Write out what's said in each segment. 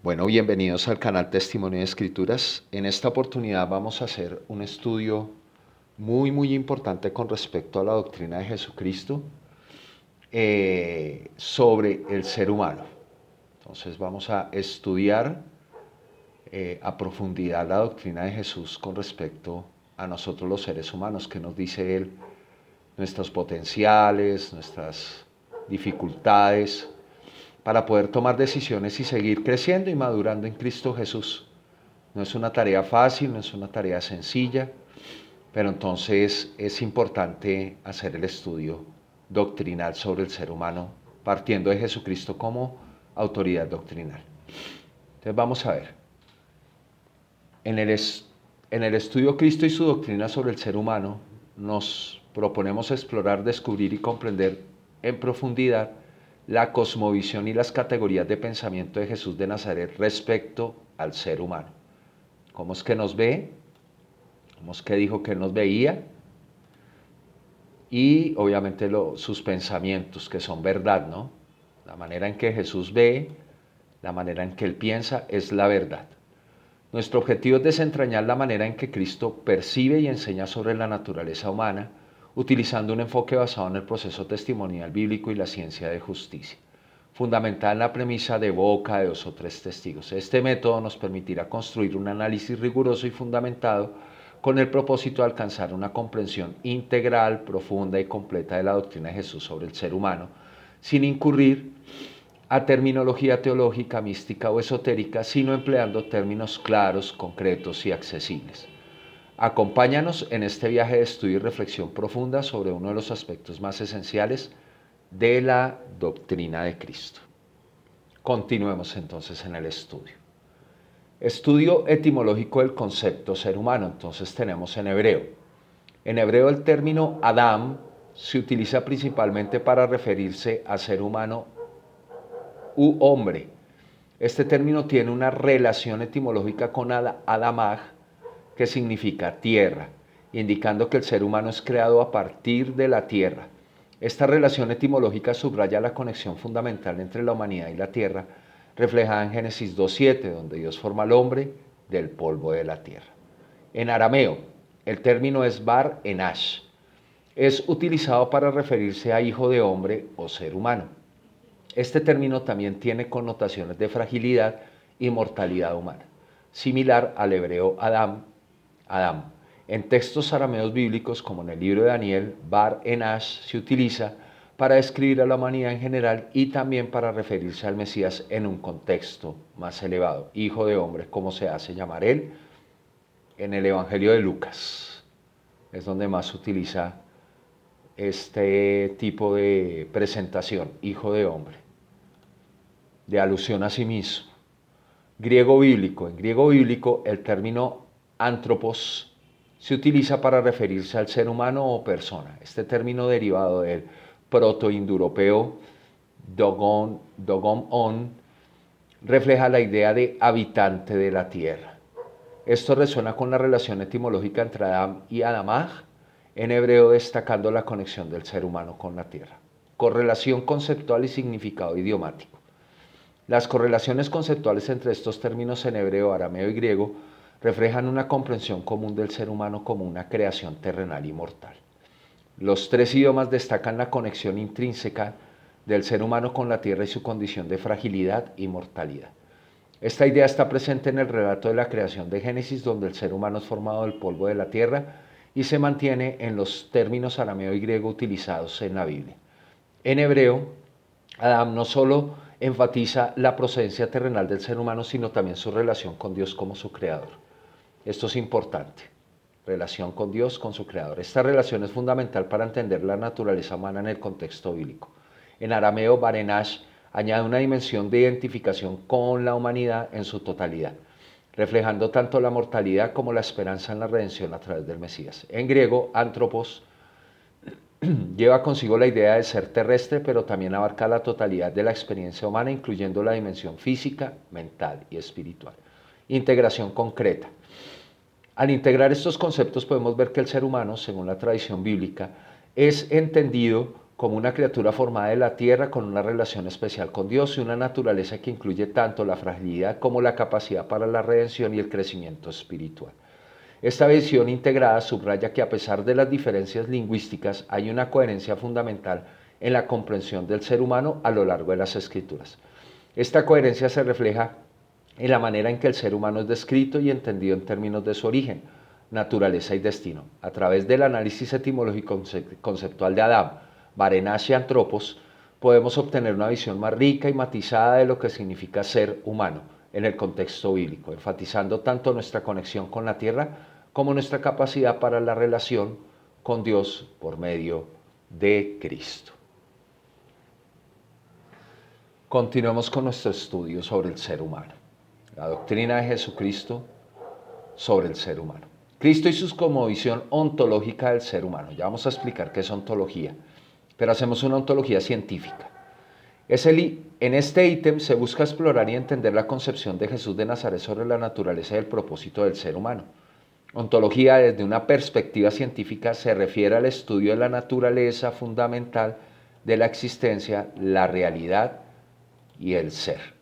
Bueno, bienvenidos al canal Testimonio de Escrituras. En esta oportunidad vamos a hacer un estudio muy importante con respecto a la doctrina de Jesucristo sobre el ser humano. Entonces vamos a estudiar a profundidad la doctrina de Jesús con respecto a nosotros los seres humanos, que nos dice Él, nuestros potenciales, nuestras dificultades, para poder tomar decisiones y seguir creciendo y madurando en Cristo Jesús. No es una tarea fácil, no es una tarea sencilla, pero entonces es importante hacer el estudio doctrinal sobre el ser humano, partiendo de Jesucristo como autoridad doctrinal. Entonces vamos a ver. En el estudio Cristo y su doctrina sobre el ser humano, nos proponemos explorar, descubrir y comprender en profundidad la cosmovisión y las categorías de pensamiento de Jesús de Nazaret respecto al ser humano. ¿Cómo es que nos ve? ¿Cómo es que dijo que Él nos veía? Y obviamente sus pensamientos, que son verdad, ¿no? La manera en que Jesús ve, la manera en que Él piensa, es la verdad. Nuestro objetivo es desentrañar la manera en que Cristo percibe y enseña sobre la naturaleza humana, utilizando un enfoque basado en el proceso testimonial bíblico y la ciencia de justicia, fundamentada en la premisa de boca de 2 o 3 testigos. Este método nos permitirá construir un análisis riguroso y fundamentado con el propósito de alcanzar una comprensión integral, profunda y completa de la doctrina de Jesús sobre el ser humano, sin incurrir a terminología teológica, mística o esotérica, sino empleando términos claros, concretos y accesibles. Acompáñanos en este viaje de estudio y reflexión profunda sobre uno de los aspectos más esenciales de la doctrina de Cristo. Continuemos entonces en el estudio. Estudio etimológico del concepto ser humano. Entonces tenemos en hebreo. En hebreo el término Adam se utiliza principalmente para referirse a ser humano u hombre. Este término tiene una relación etimológica con Adamaj, que significa tierra, indicando que el ser humano es creado a partir de la tierra. Esta relación etimológica subraya la conexión fundamental entre la humanidad y la tierra, reflejada en Génesis 2:7, donde Dios forma al hombre del polvo de la tierra. En arameo, el término es Bar Enash. Es utilizado para referirse a hijo de hombre o ser humano. Este término también tiene connotaciones de fragilidad y mortalidad humana, similar al hebreo Adam. En textos arameos bíblicos, como en el libro de Daniel, Bar Enash se utiliza para describir a la humanidad en general y también para referirse al Mesías en un contexto más elevado, hijo de hombre, como se hace llamar él en el Evangelio de Lucas. Es donde más se utiliza este tipo de presentación, hijo de hombre, de alusión a sí mismo. Griego bíblico. En griego bíblico el término antropos se utiliza para referirse al ser humano o persona. Este término derivado del protoindoeuropeo dogomon refleja la idea de habitante de la tierra. Esto resuena con la relación etimológica entre Adam y Adamaj, en hebreo destacando la conexión del ser humano con la tierra. Correlación conceptual y significado idiomático. Las correlaciones conceptuales entre estos términos en hebreo, arameo y griego reflejan una comprensión común del ser humano como una creación terrenal y mortal. Los 3 idiomas destacan la conexión intrínseca del ser humano con la tierra y su condición de fragilidad y mortalidad. Esta idea está presente en el relato de la creación de Génesis, donde el ser humano es formado del polvo de la tierra y se mantiene en los términos arameo y griego utilizados en la Biblia. En hebreo, Adán no solo enfatiza la procedencia terrenal del ser humano, sino también su relación con Dios como su creador. Esto es importante, relación con Dios, con su creador. Esta relación es fundamental para entender la naturaleza humana en el contexto bíblico. En arameo, Barenash añade una dimensión de identificación con la humanidad en su totalidad, reflejando tanto la mortalidad como la esperanza en la redención a través del Mesías. En griego, antropos lleva consigo la idea de ser terrestre, pero también abarca la totalidad de la experiencia humana, incluyendo la dimensión física, mental y espiritual. Integración concreta. Al integrar estos conceptos podemos ver que el ser humano, según la tradición bíblica, es entendido como una criatura formada de la tierra con una relación especial con Dios y una naturaleza que incluye tanto la fragilidad como la capacidad para la redención y el crecimiento espiritual. Esta visión integrada subraya que a pesar de las diferencias lingüísticas hay una coherencia fundamental en la comprensión del ser humano a lo largo de las Escrituras. Esta coherencia se refleja en la manera en que el ser humano es descrito y entendido en términos de su origen, naturaleza y destino. A través del análisis etimológico conceptual de Adam, Varenas y Antropos, podemos obtener una visión más rica y matizada de lo que significa ser humano en el contexto bíblico, enfatizando tanto nuestra conexión con la tierra como nuestra capacidad para la relación con Dios por medio de Cristo. Continuemos con nuestro estudio sobre el ser humano. La doctrina de Jesucristo sobre el ser humano. Cristo y su cosmovisión ontológica del ser humano. Ya vamos a explicar qué es ontología, pero hacemos una ontología científica. En este ítem se busca explorar y entender la concepción de Jesús de Nazaret sobre la naturaleza y el propósito del ser humano. Ontología, desde una perspectiva científica, se refiere al estudio de la naturaleza fundamental de la existencia, la realidad y el ser.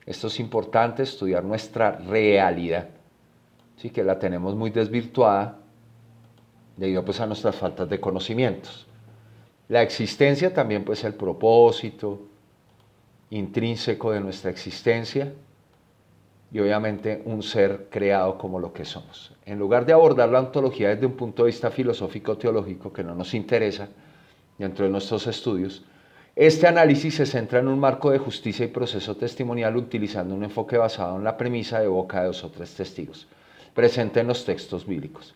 Esto es importante, estudiar nuestra realidad, ¿sí? Que la tenemos muy desvirtuada debido pues a nuestras faltas de conocimientos. La existencia también pues el propósito intrínseco de nuestra existencia y obviamente un ser creado como lo que somos. En lugar de abordar la ontología desde un punto de vista filosófico-teológico que no nos interesa dentro de nuestros estudios, este análisis se centra en un marco de justicia y proceso testimonial utilizando un enfoque basado en la premisa de boca de 2 o 3 testigos, presente en los textos bíblicos.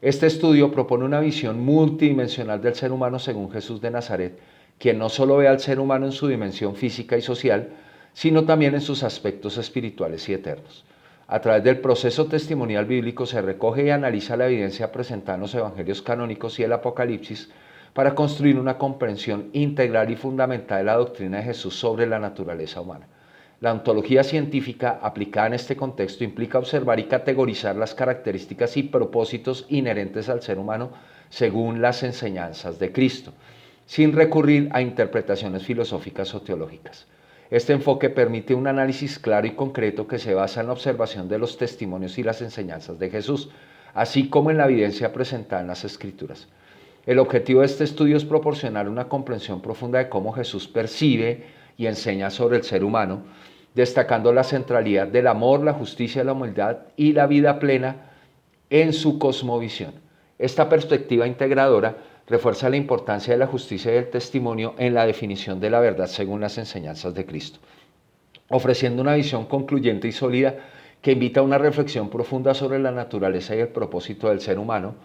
Este estudio propone una visión multidimensional del ser humano según Jesús de Nazaret, quien no solo ve al ser humano en su dimensión física y social, sino también en sus aspectos espirituales y eternos. A través del proceso testimonial bíblico se recoge y analiza la evidencia presentada en los evangelios canónicos y el Apocalipsis para construir una comprensión integral y fundamental de la doctrina de Jesús sobre la naturaleza humana. La ontología científica aplicada en este contexto implica observar y categorizar las características y propósitos inherentes al ser humano según las enseñanzas de Cristo, sin recurrir a interpretaciones filosóficas o teológicas. Este enfoque permite un análisis claro y concreto que se basa en la observación de los testimonios y las enseñanzas de Jesús, así como en la evidencia presentada en las Escrituras. El objetivo de este estudio es proporcionar una comprensión profunda de cómo Jesús percibe y enseña sobre el ser humano, destacando la centralidad del amor, la justicia, la humildad y la vida plena en su cosmovisión. Esta perspectiva integradora refuerza la importancia de la justicia y el testimonio en la definición de la verdad según las enseñanzas de Cristo, ofreciendo una visión concluyente y sólida que invita a una reflexión profunda sobre la naturaleza y el propósito del ser humano.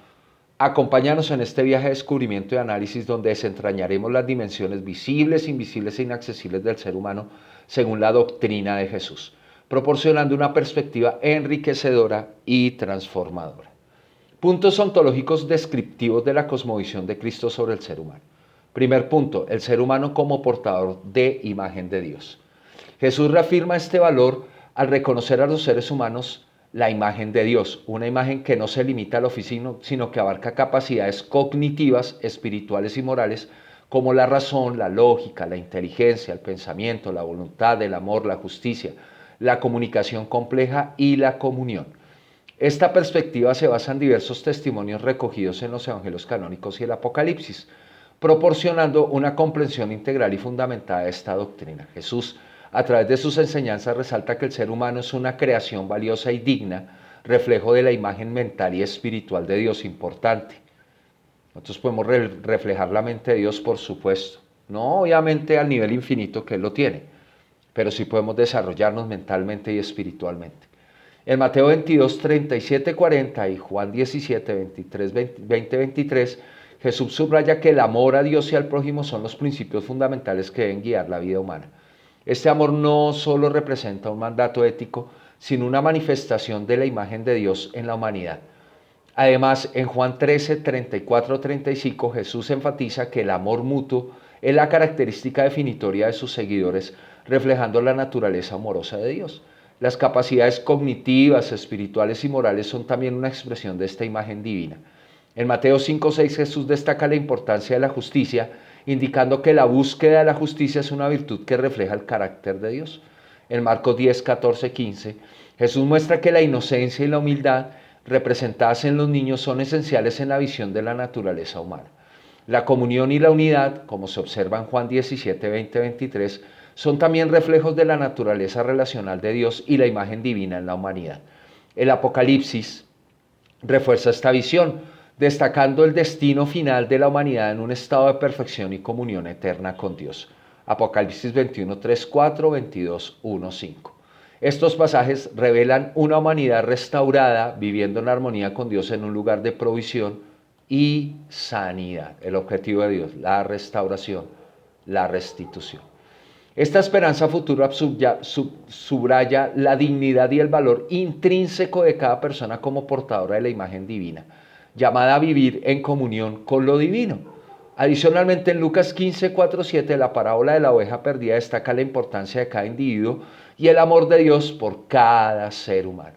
Acompáñanos en este viaje de descubrimiento y análisis donde desentrañaremos las dimensiones visibles, invisibles e inaccesibles del ser humano según la doctrina de Jesús, proporcionando una perspectiva enriquecedora y transformadora. Puntos ontológicos descriptivos de la cosmovisión de Cristo sobre el ser humano. Primer punto, el ser humano como portador de imagen de Dios. Jesús reafirma este valor al reconocer a los seres humanos la imagen de Dios, una imagen que no se limita a lo físico, sino que abarca capacidades cognitivas, espirituales y morales, como la razón, la lógica, la inteligencia, el pensamiento, la voluntad, el amor, la justicia, la comunicación compleja y la comunión. Esta perspectiva se basa en diversos testimonios recogidos en los evangelios canónicos y el Apocalipsis, proporcionando una comprensión integral y fundamentada de esta doctrina. Jesús, a través de sus enseñanzas, resalta que el ser humano es una creación valiosa y digna, reflejo de la imagen mental y espiritual de Dios importante. Nosotros podemos reflejar la mente de Dios, por supuesto, no obviamente al nivel infinito que Él lo tiene, pero sí podemos desarrollarnos mentalmente y espiritualmente. En Mateo 22, 37, 40 y Juan 17, 23, 20, 23, Jesús subraya que el amor a Dios y al prójimo son los principios fundamentales que deben guiar la vida humana. Este amor no solo representa un mandato ético, sino una manifestación de la imagen de Dios en la humanidad. Además, en Juan 13, 34, 35, Jesús enfatiza que el amor mutuo es la característica definitoria de sus seguidores, reflejando la naturaleza amorosa de Dios. Las capacidades cognitivas, espirituales y morales son también una expresión de esta imagen divina. En Mateo 5, 6, Jesús destaca la importancia de la justicia, indicando que la búsqueda de la justicia es una virtud que refleja el carácter de Dios. En Marcos 10, 14, 15, Jesús muestra que la inocencia y la humildad representadas en los niños son esenciales en la visión de la naturaleza humana. La comunión y la unidad, como se observa en Juan 17, 20, 23, son también reflejos de la naturaleza relacional de Dios y la imagen divina en la humanidad. El Apocalipsis refuerza esta visión, destacando el destino final de la humanidad en un estado de perfección y comunión eterna con Dios. Apocalipsis 21, 3, 4, 22, 1, 5. Estos pasajes revelan una humanidad restaurada, viviendo en armonía con Dios en un lugar de provisión y sanidad. El objetivo de Dios, la restauración, la restitución. Esta esperanza futura subraya la dignidad y el valor intrínseco de cada persona como portadora de la imagen divina, llamada a vivir en comunión con lo divino. Adicionalmente, en Lucas 15, 4, 7, la parábola de la oveja perdida destaca la importancia de cada individuo y el amor de Dios por cada ser humano.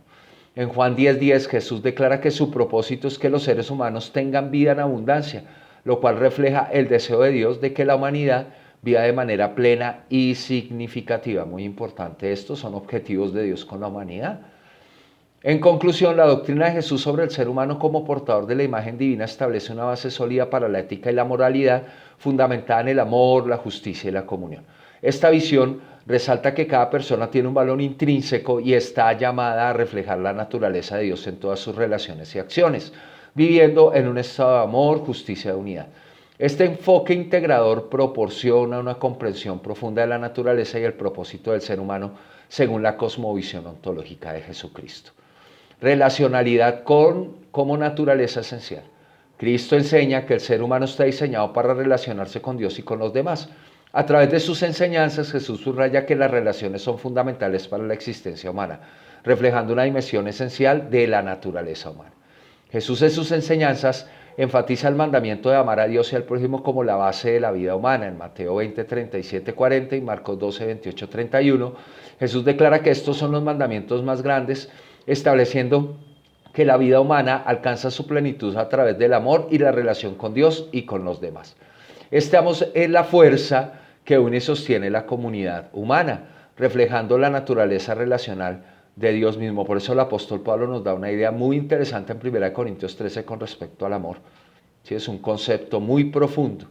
En Juan 10, 10, Jesús declara que su propósito es que los seres humanos tengan vida en abundancia, lo cual refleja el deseo de Dios de que la humanidad viva de manera plena y significativa. Muy importante, estos son objetivos de Dios con la humanidad. En conclusión, la doctrina de Jesús sobre el ser humano como portador de la imagen divina establece una base sólida para la ética y la moralidad, fundamentada en el amor, la justicia y la comunión. Esta visión resalta que cada persona tiene un valor intrínseco y está llamada a reflejar la naturaleza de Dios en todas sus relaciones y acciones, viviendo en un estado de amor, justicia y unidad. Este enfoque integrador proporciona una comprensión profunda de la naturaleza y el propósito del ser humano según la cosmovisión ontológica de Jesucristo. Relacionalidad como naturaleza esencial. Cristo enseña que el ser humano está diseñado para relacionarse con Dios y con los demás. A través de sus enseñanzas, Jesús subraya que las relaciones son fundamentales para la existencia humana, reflejando una dimensión esencial de la naturaleza humana. Jesús en sus enseñanzas enfatiza el mandamiento de amar a Dios y al prójimo como la base de la vida humana. En Mateo 20, 37, 40 y Marcos 12, 28, 31, Jesús declara que estos son los mandamientos más grandes, estableciendo que la vida humana alcanza su plenitud a través del amor y la relación con Dios y con los demás. Estamos en la fuerza que une y sostiene la comunidad humana, reflejando la naturaleza relacional de Dios mismo. Por eso el apóstol Pablo nos da una idea muy interesante en 1 Corintios 13 con respecto al amor. Sí, es un concepto muy profundo.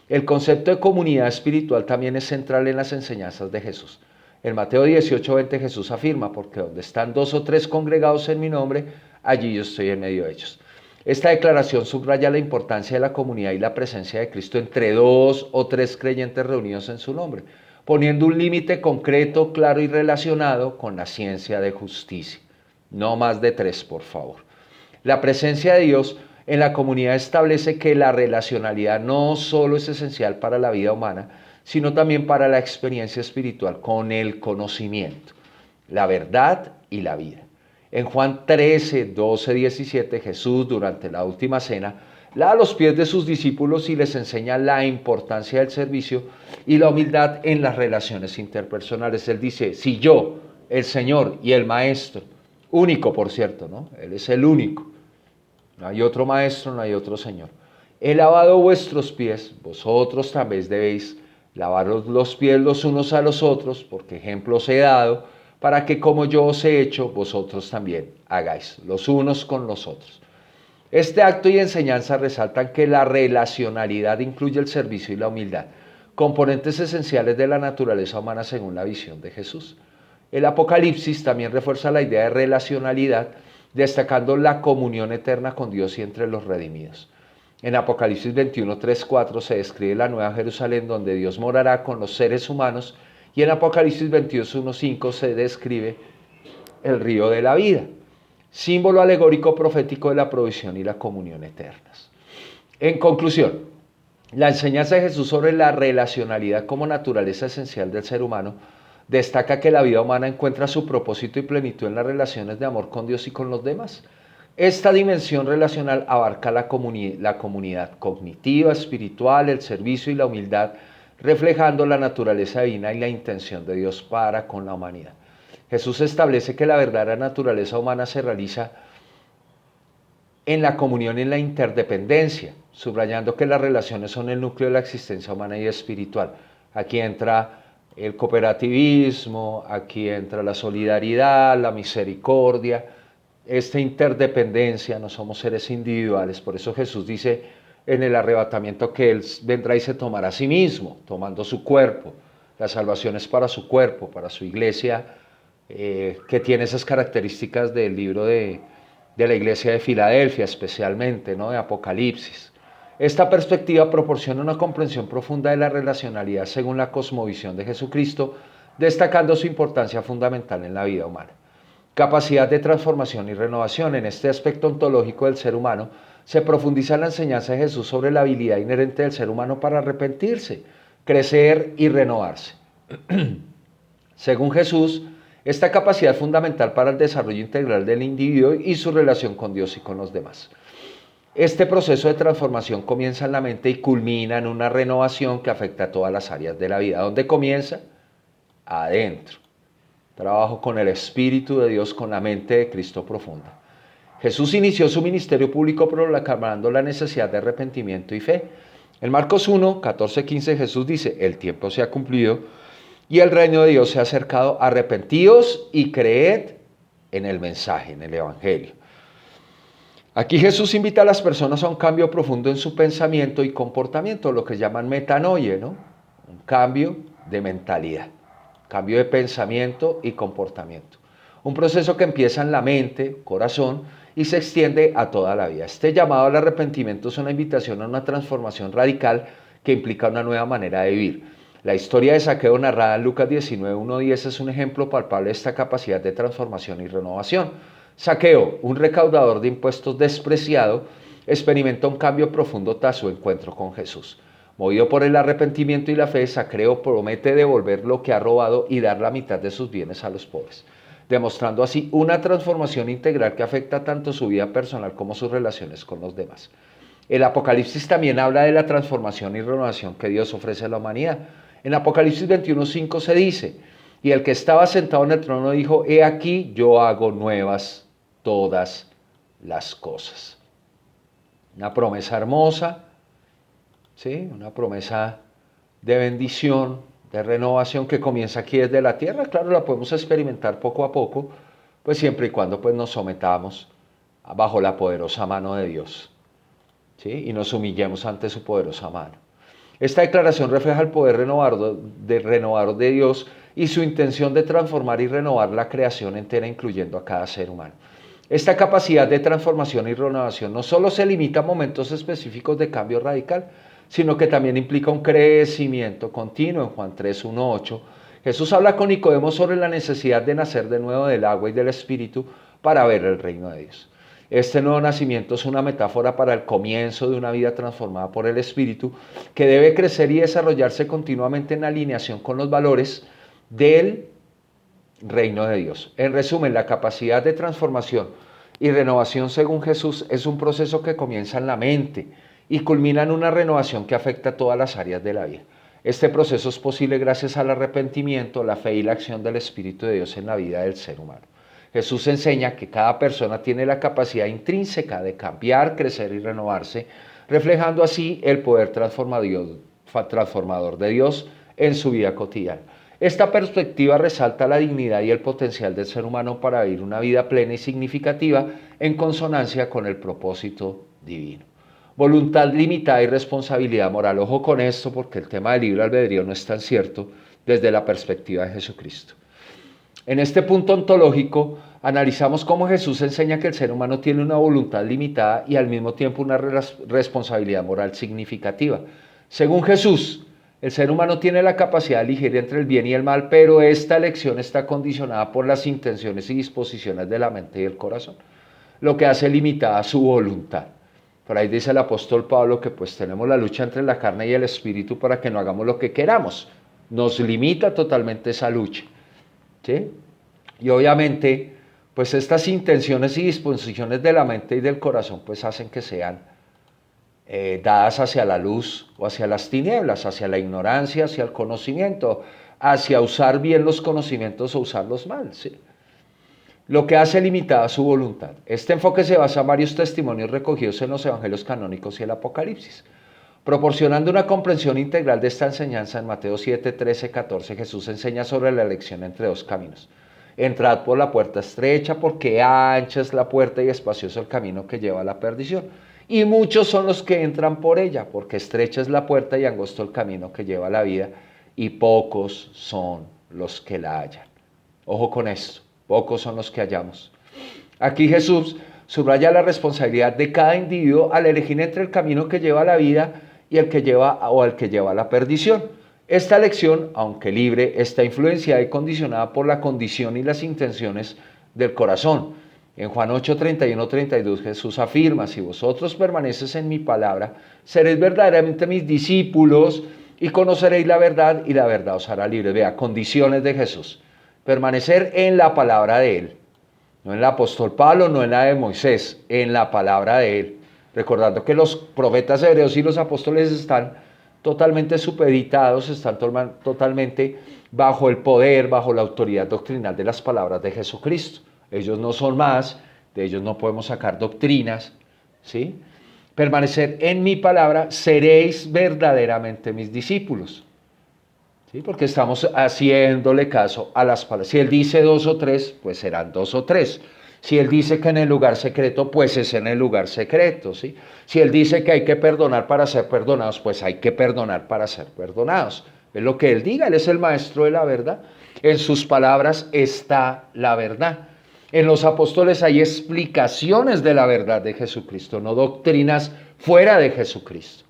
El concepto de comunidad espiritual también es central en las enseñanzas de Jesús. En Mateo 18, 20 Jesús afirma, porque donde están 2 o 3 congregados en mi nombre, allí yo estoy en medio de ellos. Esta declaración subraya la importancia de la comunidad y la presencia de Cristo entre 2 o 3 creyentes reunidos en su nombre, poniendo un límite concreto, claro y relacionado con la ciencia de justicia. No más de 3, por favor. La presencia de Dios en la comunidad establece que la relacionalidad no solo es esencial para la vida humana, sino también para la experiencia espiritual con el conocimiento, la verdad y la vida. En Juan 13, 12, 17, Jesús, durante la última cena, lava los pies de sus discípulos y les enseña la importancia del servicio y la humildad en las relaciones interpersonales. Él dice, si yo, el Señor y el Maestro, único por cierto, ¿no? Él es el único, no hay otro Maestro, no hay otro Señor. He lavado vuestros pies, vosotros también debéis lavaros los pies los unos a los otros, porque ejemplos he dado, para que como yo os he hecho, vosotros también hagáis, los unos con los otros. Este acto y enseñanza resaltan que la relacionalidad incluye el servicio y la humildad, componentes esenciales de la naturaleza humana según la visión de Jesús. El Apocalipsis también refuerza la idea de relacionalidad, destacando la comunión eterna con Dios y entre los redimidos. En Apocalipsis 21, 3, 4 se describe la Nueva Jerusalén donde Dios morará con los seres humanos y en Apocalipsis 22, 1, 5 se describe el río de la vida, símbolo alegórico profético de la provisión y la comunión eternas. En conclusión, la enseñanza de Jesús sobre la relacionalidad como naturaleza esencial del ser humano destaca que la vida humana encuentra su propósito y plenitud en las relaciones de amor con Dios y con los demás. Esta dimensión relacional abarca la comunidad cognitiva, espiritual, el servicio y la humildad, reflejando la naturaleza divina y la intención de Dios para con la humanidad. Jesús establece que la verdadera naturaleza humana se realiza en la comunión y en la interdependencia, subrayando que las relaciones son el núcleo de la existencia humana y espiritual. Aquí entra el cooperativismo, aquí entra la solidaridad, la misericordia, esta interdependencia, no somos seres individuales. Por eso Jesús dice en el arrebatamiento que Él vendrá y se tomará a sí mismo, tomando su cuerpo. La salvación es para su cuerpo, para su iglesia, que tiene esas características del libro de la iglesia de Filadelfia, especialmente, ¿no? De Apocalipsis. Esta perspectiva proporciona una comprensión profunda de la relacionalidad según la cosmovisión de Jesucristo, destacando su importancia fundamental en la vida humana. Capacidad de transformación y renovación. En este aspecto ontológico del ser humano se profundiza la enseñanza de Jesús sobre la habilidad inherente del ser humano para arrepentirse, crecer y renovarse. Según Jesús, esta capacidad es fundamental para el desarrollo integral del individuo y su relación con Dios y con los demás. Este proceso de transformación comienza en la mente y culmina en una renovación que afecta a todas las áreas de la vida. ¿Dónde comienza? Adentro. Trabajo con el Espíritu de Dios, con la mente de Cristo profunda. Jesús inició su ministerio público proclamando la necesidad de arrepentimiento y fe. En Marcos 1, 14, 15 Jesús dice, el tiempo se ha cumplido y el reino de Dios se ha acercado, arrepentíos y creed en el mensaje, en el Evangelio. Aquí Jesús invita a las personas a un cambio profundo en su pensamiento y comportamiento, lo que llaman metanoia, ¿no? Un cambio de mentalidad, cambio de pensamiento y comportamiento. Un proceso que empieza en la mente, corazón, y se extiende a toda la vida. Este llamado al arrepentimiento es una invitación a una transformación radical que implica una nueva manera de vivir. La historia de Zaqueo narrada en Lucas 19, 1-10 es un ejemplo palpable de esta capacidad de transformación y renovación. Zaqueo, un recaudador de impuestos despreciado, experimenta un cambio profundo tras su encuentro con Jesús. Movido por el arrepentimiento y la fe, Zaqueo promete devolver lo que ha robado y dar la mitad de sus bienes a los pobres, demostrando así una transformación integral que afecta tanto su vida personal como sus relaciones con los demás. El Apocalipsis también habla de la transformación y renovación que Dios ofrece a la humanidad. En Apocalipsis 21:5 se dice, y el que estaba sentado en el trono dijo, he aquí yo hago nuevas todas las cosas. Una promesa hermosa, ¿sí? Una promesa de bendición, de renovación que comienza aquí desde la tierra. Claro, la podemos experimentar poco a poco, pues siempre y cuando pues, nos sometamos bajo la poderosa mano de Dios, ¿sí? Y nos humillemos ante su poderosa mano. Esta declaración refleja el poder renovador de Dios y su intención de transformar y renovar la creación entera, incluyendo a cada ser humano. Esta capacidad de transformación y renovación no solo se limita a momentos específicos de cambio radical, sino que también implica un crecimiento continuo. En Juan 3:1-8, Jesús habla con Nicodemo sobre la necesidad de nacer de nuevo del agua y del Espíritu para ver el reino de Dios. Este nuevo nacimiento es una metáfora para el comienzo de una vida transformada por el Espíritu, que debe crecer y desarrollarse continuamente en alineación con los valores del reino de Dios. En resumen, la capacidad de transformación y renovación según Jesús es un proceso que comienza en la mente y culmina en una renovación que afecta a todas las áreas de la vida. Este proceso es posible gracias al arrepentimiento, la fe y la acción del Espíritu de Dios en la vida del ser humano. Jesús enseña que cada persona tiene la capacidad intrínseca de cambiar, crecer y renovarse, reflejando así el poder transformador de Dios en su vida cotidiana. Esta perspectiva resalta la dignidad y el potencial del ser humano para vivir una vida plena y significativa en consonancia con el propósito divino. Voluntad limitada y responsabilidad moral. Ojo con esto porque el tema del libre albedrío no es tan cierto desde la perspectiva de Jesucristo. En este punto ontológico analizamos cómo Jesús enseña que el ser humano tiene una voluntad limitada y al mismo tiempo una responsabilidad moral significativa. Según Jesús, el ser humano tiene la capacidad de elegir entre el bien y el mal, pero esta elección está condicionada por las intenciones y disposiciones de la mente y el corazón, lo que hace limitada su voluntad. Por ahí dice el apóstol Pablo que pues tenemos la lucha entre la carne y el espíritu para que no hagamos lo que queramos. Nos limita totalmente esa lucha, ¿sí? Y obviamente pues estas intenciones y disposiciones de la mente y del corazón pues hacen que sean dadas hacia la luz o hacia las tinieblas, hacia la ignorancia, hacia el conocimiento, hacia usar bien los conocimientos o usarlos mal, ¿sí? lo que hace limitada su voluntad. Este enfoque se basa en varios testimonios recogidos en los evangelios canónicos y el Apocalipsis. Proporcionando una comprensión integral de esta enseñanza, en Mateo 7, 13, 14, Jesús enseña sobre la elección entre dos caminos. Entrad por la puerta estrecha, porque ancha es la puerta y espacioso el camino que lleva a la perdición. Y muchos son los que entran por ella, porque estrecha es la puerta y angosto el camino que lleva a la vida, y pocos son los que la hallan. Ojo con esto, pocos son los que hallamos. Aquí Jesús subraya la responsabilidad de cada individuo al elegir entre el camino que lleva a la vida y el que lleva o al que lleva a la perdición. Esta elección, aunque libre, está influenciada y condicionada por la condición y las intenciones del corazón. En Juan 8, 31, 32 Jesús afirma: si vosotros permaneces en mi palabra, seréis verdaderamente mis discípulos y conoceréis la verdad, y la verdad os hará libre. Vea, condiciones de Jesús: permanecer en la palabra de él, no en el apóstol Pablo, no en la de Moisés, en la palabra de él. Recordando que los profetas hebreos y los apóstoles están totalmente supeditados, están totalmente bajo el poder, bajo la autoridad doctrinal de las palabras de Jesucristo. Ellos no son más, de ellos no podemos sacar doctrinas, ¿sí? Permanecer en mi palabra, seréis verdaderamente mis discípulos. ¿Sí? Porque estamos haciéndole caso a las palabras. Si Él dice 2 o 3, pues serán 2 o 3. Si Él dice que en el lugar secreto, pues es en el lugar secreto, ¿sí? Si Él dice que hay que perdonar para ser perdonados, pues hay que perdonar para ser perdonados. Es lo que Él diga, Él es el maestro de la verdad. En sus palabras está la verdad. En los apóstoles hay explicaciones de la verdad de Jesucristo, no doctrinas fuera de Jesucristo.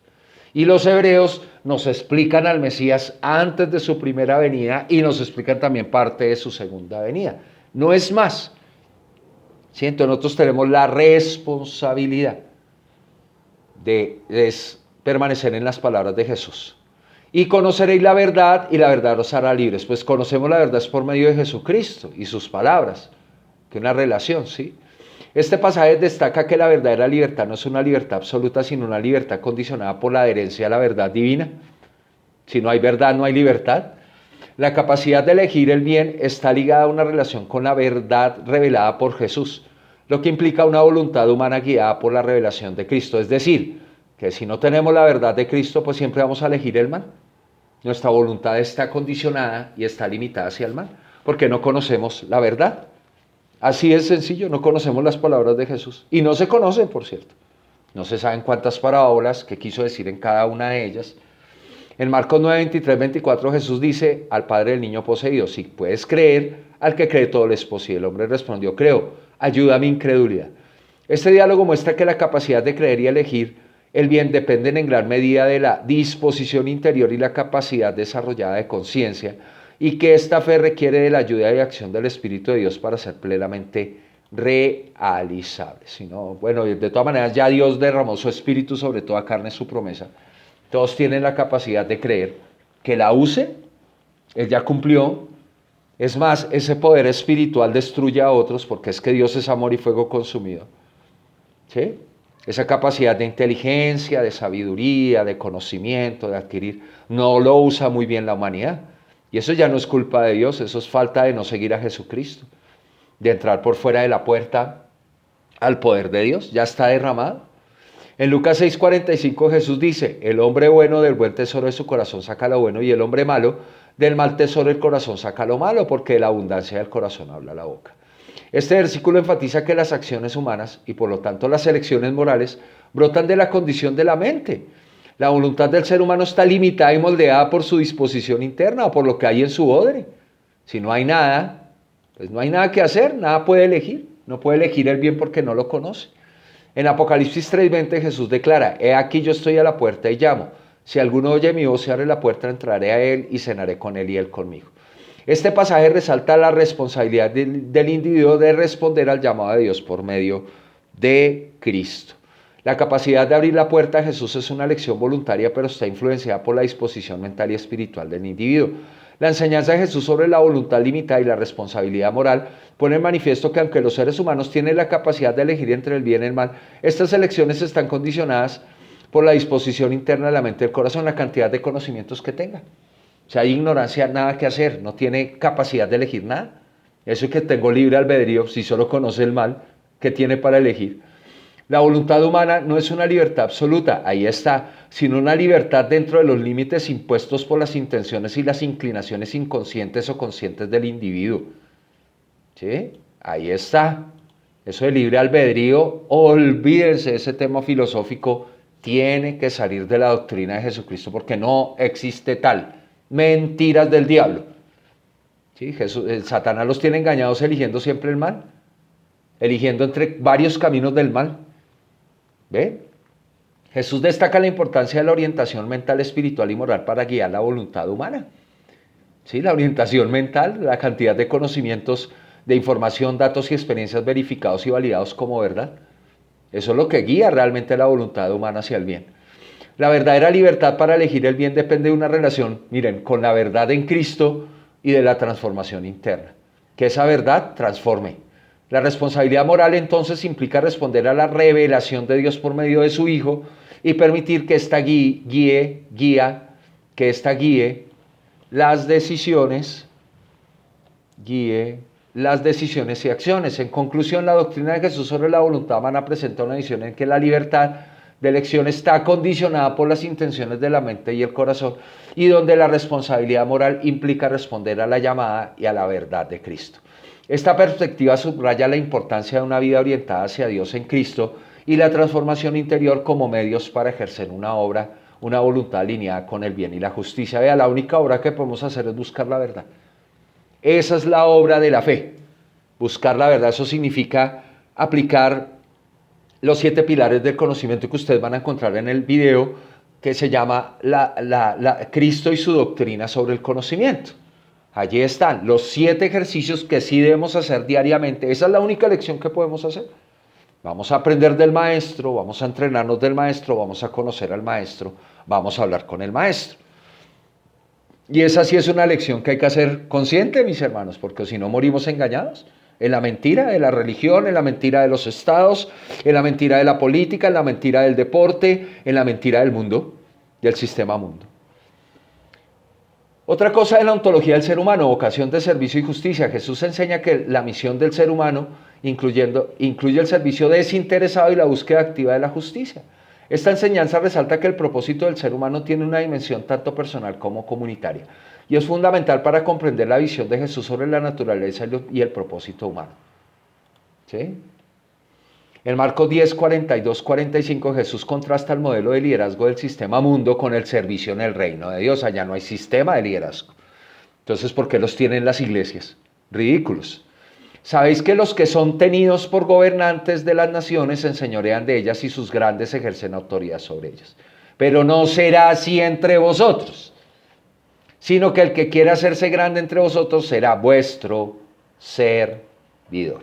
Y los hebreos nos explican al Mesías antes de su primera venida y nos explican también parte de su segunda venida. No es más. ¿Sí? Entonces nosotros tenemos la responsabilidad de permanecer en las palabras de Jesús. Y conoceréis la verdad y la verdad os hará libres. Pues conocemos la verdad es por medio de Jesucristo y sus palabras, que es una relación, ¿sí? Este pasaje destaca que la verdadera libertad no es una libertad absoluta, sino una libertad condicionada por la adherencia a la verdad divina. Si no hay verdad, no hay libertad. La capacidad de elegir el bien está ligada a una relación con la verdad revelada por Jesús, lo que implica una voluntad humana guiada por la revelación de Cristo. Es decir, que si no tenemos la verdad de Cristo, pues siempre vamos a elegir el mal. Nuestra voluntad está condicionada y está limitada hacia el mal, porque no conocemos la verdad. Así es sencillo, no conocemos las palabras de Jesús. Y no se conocen, por cierto. No se saben cuántas parábolas, qué quiso decir en cada una de ellas. En Marcos 9, 23, 24 Jesús dice al padre del niño poseído: si puedes creer, al que cree todo le es posible. El hombre respondió: creo, ayuda a mi incredulidad. Este diálogo muestra que la capacidad de creer y elegir el bien dependen en gran medida de la disposición interior y la capacidad desarrollada de conciencia, y que esta fe requiere de la ayuda y acción del Espíritu de Dios para ser plenamente realizable. Si no, bueno, de todas maneras ya Dios derramó su Espíritu sobre toda carne, su promesa. Todos tienen la capacidad de creer, que la use, Él ya cumplió. Es más, ese poder espiritual destruye a otros, porque es que Dios es amor y fuego consumido. ¿Sí? Esa capacidad de inteligencia, de sabiduría, de conocimiento, de adquirir, no lo usa muy bien la humanidad. Y eso ya no es culpa de Dios, eso es falta de no seguir a Jesucristo, de entrar por fuera de la puerta al poder de Dios, ya está derramado. En Lucas 6:45 Jesús dice: el hombre bueno del buen tesoro de su corazón saca lo bueno, y el hombre malo del mal tesoro del corazón saca lo malo, porque de la abundancia del corazón habla la boca. Este versículo enfatiza que las acciones humanas, y por lo tanto las elecciones morales, brotan de la condición de la mente. La voluntad del ser humano está limitada y moldeada por su disposición interna o por lo que hay en su odre. Si no hay nada, pues no hay nada que hacer, nada puede elegir. No puede elegir el bien porque no lo conoce. En Apocalipsis 3:20 Jesús declara: he aquí yo estoy a la puerta y llamo. Si alguno oye mi voz y abre la puerta, entraré a él y cenaré con él y él conmigo. Este pasaje resalta la responsabilidad del individuo de responder al llamado de Dios por medio de Cristo. La capacidad de abrir la puerta a Jesús es una elección voluntaria, pero está influenciada por la disposición mental y espiritual del individuo. La enseñanza de Jesús sobre la voluntad limitada y la responsabilidad moral pone en manifiesto que aunque los seres humanos tienen la capacidad de elegir entre el bien y el mal, estas elecciones están condicionadas por la disposición interna de la mente y del corazón, la cantidad de conocimientos que tenga. O sea, hay ignorancia, nada que hacer, no tiene capacidad de elegir nada. Eso es que tengo libre albedrío, si solo conoce el mal, ¿qué tiene para elegir? La voluntad humana no es una libertad absoluta, ahí está, sino una libertad dentro de los límites impuestos por las intenciones y las inclinaciones inconscientes o conscientes del individuo. ¿Sí? Ahí está. Eso de libre albedrío, olvídense de ese tema filosófico, tiene que salir de la doctrina de Jesucristo porque no existe tal. Mentiras del diablo. ¿Sí? Satanás los tiene engañados eligiendo siempre el mal, eligiendo entre varios caminos del mal. ¿Ve? Jesús destaca la importancia de la orientación mental, espiritual y moral para guiar la voluntad humana. ¿Sí? La orientación mental, la cantidad de conocimientos, de información, datos y experiencias verificados y validados como verdad. Eso es lo que guía realmente la voluntad humana hacia el bien. La verdadera libertad para elegir el bien depende de una relación, miren, con la verdad en Cristo y de la transformación interna. Que esa verdad transforme. La responsabilidad moral entonces implica responder a la revelación de Dios por medio de su Hijo y permitir que esta guíe las decisiones, y acciones. En conclusión, la doctrina de Jesús sobre la voluntad humana presenta una visión en que la libertad de elección está condicionada por las intenciones de la mente y el corazón, y donde la responsabilidad moral implica responder a la llamada y a la verdad de Cristo. Esta perspectiva subraya la importancia de una vida orientada hacia Dios en Cristo y la transformación interior como medios para ejercer una voluntad alineada con el bien y la justicia. Vea, la única obra que podemos hacer es buscar la verdad. Esa es la obra de la fe, buscar la verdad. Eso significa aplicar los 7 pilares del conocimiento que ustedes van a encontrar en el video, que se llama Cristo y su doctrina sobre el conocimiento. Allí están los 7 ejercicios que sí debemos hacer diariamente. Esa es la única lección que podemos hacer. Vamos a aprender del maestro, vamos a entrenarnos del maestro, vamos a conocer al maestro, vamos a hablar con el maestro. Y esa sí es una lección que hay que hacer consciente, mis hermanos, porque si no morimos engañados en la mentira de la religión, en la mentira de los estados, en la mentira de la política, en la mentira del deporte, en la mentira del mundo, del sistema mundo. Otra cosa de la ontología del ser humano, vocación de servicio y justicia. Jesús enseña que la misión del ser humano incluye el servicio desinteresado y la búsqueda activa de la justicia. Esta enseñanza resalta que el propósito del ser humano tiene una dimensión tanto personal como comunitaria y es fundamental para comprender la visión de Jesús sobre la naturaleza y el propósito humano. ¿Sí? En Marcos 10, 42, 45, Jesús contrasta el modelo de liderazgo del sistema mundo con el servicio en el reino de Dios. Allá no hay sistema de liderazgo. Entonces, ¿por qué los tienen las iglesias? Ridículos. Sabéis que los que son tenidos por gobernantes de las naciones se enseñorean de ellas y sus grandes ejercen autoridad sobre ellas. Pero no será así entre vosotros, sino que el que quiera hacerse grande entre vosotros será vuestro servidor.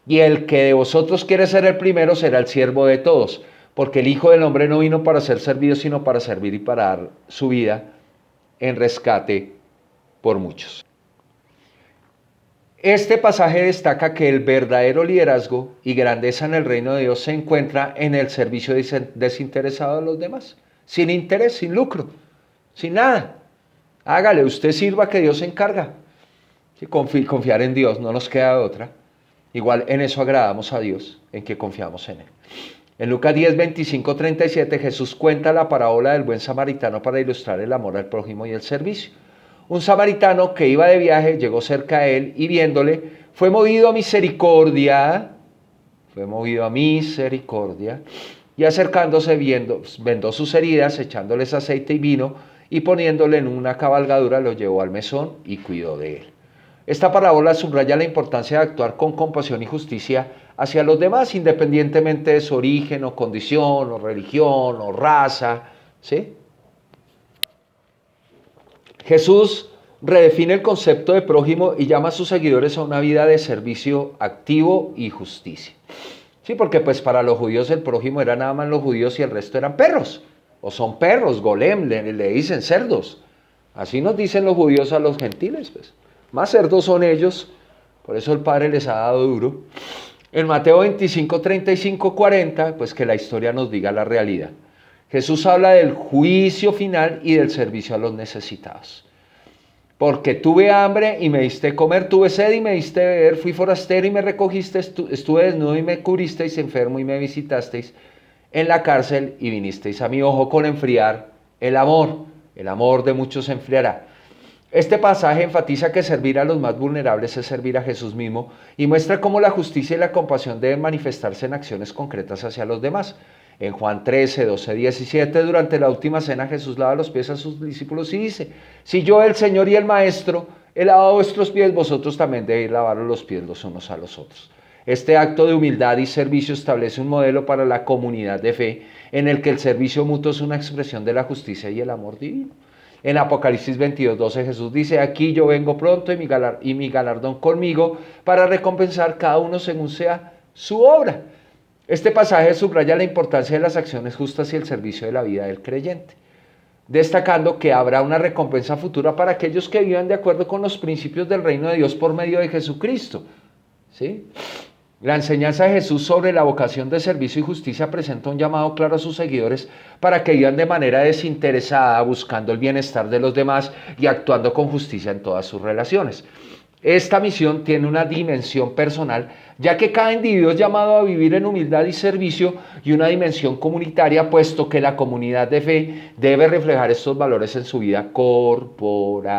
Y el que de vosotros quiere ser el primero será el siervo de todos, porque el Hijo del Hombre no vino para ser servido, sino para servir y para dar su vida en rescate por muchos. Este pasaje destaca que el verdadero liderazgo y grandeza en el reino de Dios se encuentra en el servicio desinteresado de los demás, sin interés, sin lucro, sin nada. Hágale, usted sirva, que Dios se encarga. Sí, confiar en Dios, no nos queda otra. Igual en eso agradamos a Dios, en que confiamos en Él. En Lucas 10, 25, 37, Jesús cuenta la parábola del buen samaritano para ilustrar el amor al prójimo y el servicio. Un samaritano que iba de viaje llegó cerca a él y viéndole fue movido a misericordia, y acercándose vendó sus heridas, echándoles aceite y vino y poniéndole en una cabalgadura lo llevó al mesón y cuidó de él. Esta parábola subraya la importancia de actuar con compasión y justicia hacia los demás, independientemente de su origen o condición o religión o raza, ¿sí? Jesús redefine el concepto de prójimo y llama a sus seguidores a una vida de servicio activo y justicia. Sí, porque pues para los judíos el prójimo era nada más los judíos y el resto eran perros. O son perros, golem, le dicen cerdos. Así nos dicen los judíos a los gentiles, pues. Más cerdos son ellos, por eso el Padre les ha dado duro. En Mateo 25, 35, 40, pues que la historia nos diga la realidad. Jesús habla del juicio final y del servicio a los necesitados. Porque tuve hambre y me diste comer, tuve sed y me diste beber, fui forastero y me recogiste, estuve desnudo y me cubristeis, enfermo y me visitasteis, en la cárcel y vinisteis a mi ojo con enfriar el amor de muchos se enfriará. Este pasaje enfatiza que servir a los más vulnerables es servir a Jesús mismo y muestra cómo la justicia y la compasión deben manifestarse en acciones concretas hacia los demás. En Juan 13, 12, 17, durante la última cena, Jesús lava los pies a sus discípulos y dice: si yo, el Señor y el Maestro, he lavado vuestros pies, vosotros también debéis lavaros los pies los unos a los otros. Este acto de humildad y servicio establece un modelo para la comunidad de fe en el que el servicio mutuo es una expresión de la justicia y el amor divino. En Apocalipsis 22, 12 Jesús dice: aquí yo vengo pronto y mi galardón conmigo para recompensar cada uno según sea su obra. Este pasaje subraya la importancia de las acciones justas y el servicio de la vida del creyente, destacando que habrá una recompensa futura para aquellos que vivan de acuerdo con los principios del reino de Dios por medio de Jesucristo. ¿Sí? La enseñanza de Jesús sobre la vocación de servicio y justicia presenta un llamado claro a sus seguidores para que vivan de manera desinteresada, buscando el bienestar de los demás y actuando con justicia en todas sus relaciones. Esta misión tiene una dimensión personal, ya que cada individuo es llamado a vivir en humildad y servicio, y una dimensión comunitaria, puesto que la comunidad de fe debe reflejar estos valores en su vida corporativa.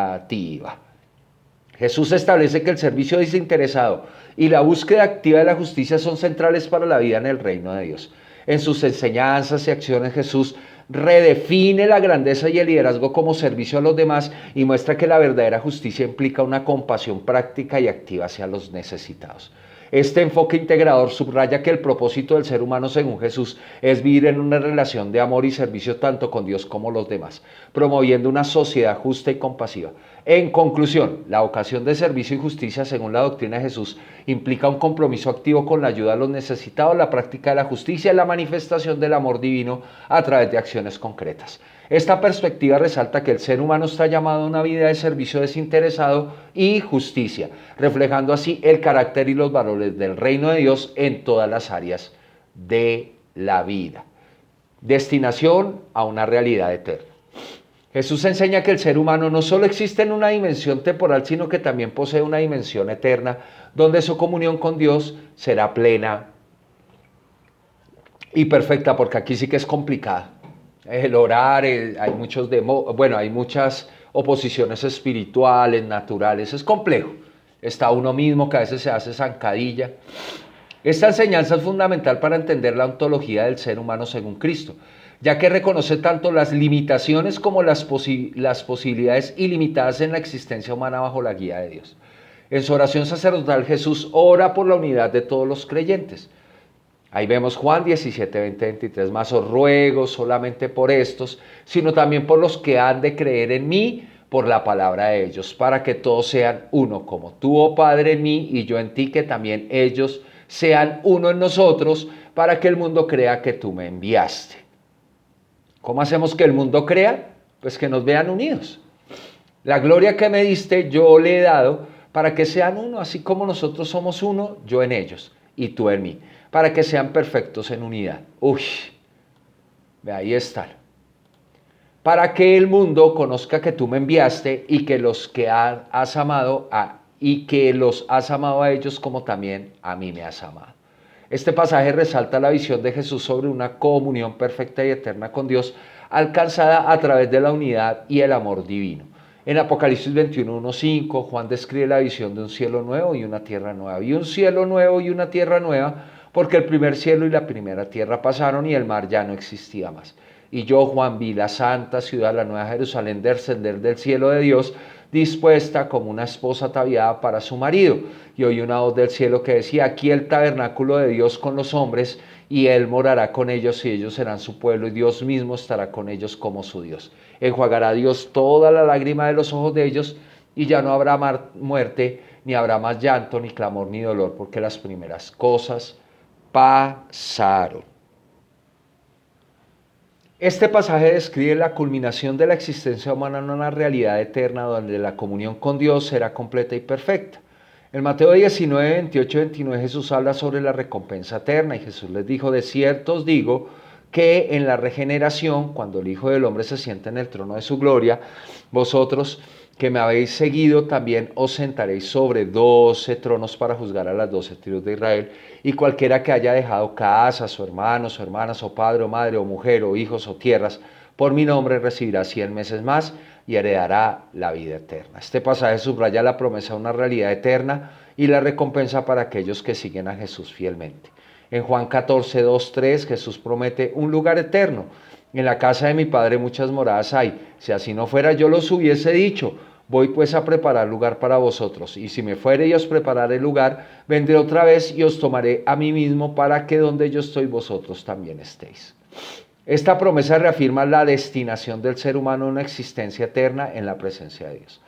Jesús establece que el servicio desinteresado y la búsqueda activa de la justicia son centrales para la vida en el reino de Dios. En sus enseñanzas y acciones, Jesús redefine la grandeza y el liderazgo como servicio a los demás y muestra que la verdadera justicia implica una compasión práctica y activa hacia los necesitados. Este enfoque integrador subraya que el propósito del ser humano, según Jesús, es vivir en una relación de amor y servicio tanto con Dios como los demás, promoviendo una sociedad justa y compasiva. En conclusión, la vocación de servicio y justicia, según la doctrina de Jesús, implica un compromiso activo con la ayuda a los necesitados, la práctica de la justicia y la manifestación del amor divino a través de acciones concretas. Esta perspectiva resalta que el ser humano está llamado a una vida de servicio desinteresado y justicia, reflejando así el carácter y los valores del reino de Dios en todas las áreas de la vida. Destinación a una realidad eterna. Jesús enseña que el ser humano no solo existe en una dimensión temporal, sino que también posee una dimensión eterna, donde su comunión con Dios será plena y perfecta, porque aquí sí que es complicada. El orar, hay muchas oposiciones espirituales, naturales, es complejo. Está uno mismo que a veces se hace zancadilla. Esta enseñanza es fundamental para entender la ontología del ser humano según Cristo, ya que reconoce tanto las limitaciones como las posibilidades ilimitadas en la existencia humana bajo la guía de Dios. En su oración sacerdotal, Jesús ora por la unidad de todos los creyentes. Ahí vemos Juan 17, 20, 23, mas os ruego solamente por estos, sino también por los que han de creer en mí por la palabra de ellos, para que todos sean uno, como tú, oh Padre, en mí y yo en ti, que también ellos sean uno en nosotros, para que el mundo crea que tú me enviaste. ¿Cómo hacemos que el mundo crea? Pues que nos vean unidos. La gloria que me diste yo le he dado para que sean uno, así como nosotros somos uno, yo en ellos y tú en mí, para que sean perfectos en unidad. Ahí está. Para que el mundo conozca que tú me enviaste y que los has amado a ellos como también a mí me has amado. Este pasaje resalta la visión de Jesús sobre una comunión perfecta y eterna con Dios, alcanzada a través de la unidad y el amor divino. En Apocalipsis 21, 1, 5, Juan describe la visión de un cielo nuevo y una tierra nueva. Y un cielo nuevo y una tierra nueva, porque el primer cielo y la primera tierra pasaron y el mar ya no existía más. Y yo, Juan, vi la santa ciudad, la nueva Jerusalén, descender del cielo de Dios, dispuesta como una esposa ataviada para su marido. Y oí una voz del cielo que decía: aquí el tabernáculo de Dios con los hombres, y Él morará con ellos y ellos serán su pueblo, y Dios mismo estará con ellos como su Dios. Enjuagará Dios toda la lágrima de los ojos de ellos, y ya no habrá muerte, ni habrá más llanto, ni clamor, ni dolor, porque las primeras cosas pasaron. Este pasaje describe la culminación de la existencia humana en una realidad eterna donde la comunión con Dios será completa y perfecta. En Mateo 19, 28 y 29 Jesús habla sobre la recompensa eterna y Jesús les dijo: de cierto os digo que en la regeneración, cuando el Hijo del Hombre se sienta en el trono de su gloria, vosotros que me habéis seguido, también os sentaréis sobre 12 tronos para juzgar a las 12 tribus de Israel, y cualquiera que haya dejado casas, o hermanos, o hermanas, o padre, o madre, o mujer, o hijos, o tierras, por mi nombre recibirá 100 meses más y heredará la vida eterna. Este pasaje subraya la promesa de una realidad eterna y la recompensa para aquellos que siguen a Jesús fielmente. En Juan 14, 2, 3, Jesús promete un lugar eterno. En la casa de mi Padre muchas moradas hay. Si así no fuera, yo los hubiese dicho. Voy pues a preparar lugar para vosotros. Y si me fuere y os prepararé lugar, vendré otra vez y os tomaré a mí mismo para que donde yo estoy vosotros también estéis. Esta promesa reafirma la destinación del ser humano a una existencia eterna en la presencia de Dios.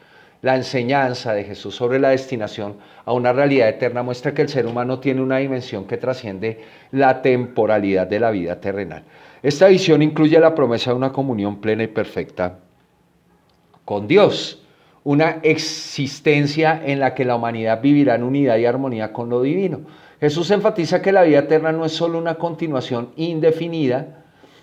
La enseñanza de Jesús sobre la destinación a una realidad eterna muestra que el ser humano tiene una dimensión que trasciende la temporalidad de la vida terrenal. Esta visión incluye la promesa de una comunión plena y perfecta con Dios, una existencia en la que la humanidad vivirá en unidad y armonía con lo divino. Jesús enfatiza que la vida eterna no es solo una continuación indefinida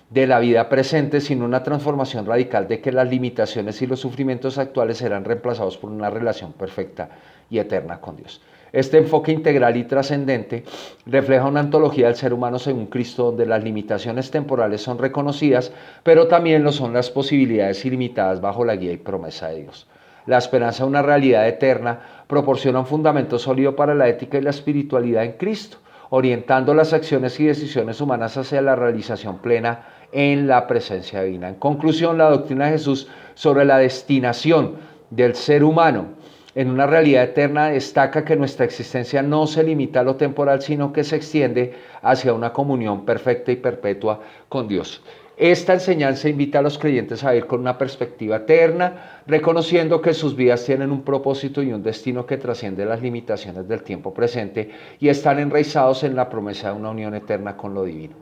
de la vida presente, sino una transformación radical de que las limitaciones y los sufrimientos actuales serán reemplazados por una relación perfecta y eterna con Dios. Este enfoque integral y trascendente refleja una ontología del ser humano según Cristo, donde las limitaciones temporales son reconocidas, pero también lo son las posibilidades ilimitadas bajo la guía y promesa de Dios. La esperanza de una realidad eterna proporciona un fundamento sólido para la ética y la espiritualidad en Cristo, orientando las acciones y decisiones humanas hacia la realización plena en la presencia divina. En conclusión, la doctrina de Jesús sobre la destinación del ser humano en una realidad eterna destaca que nuestra existencia no se limita a lo temporal, sino que se extiende hacia una comunión perfecta y perpetua con Dios. Esta enseñanza invita a los creyentes a vivir con una perspectiva eterna, reconociendo que sus vidas tienen un propósito y un destino que trasciende las limitaciones del tiempo presente y están enraizados en la promesa de una unión eterna con lo divino.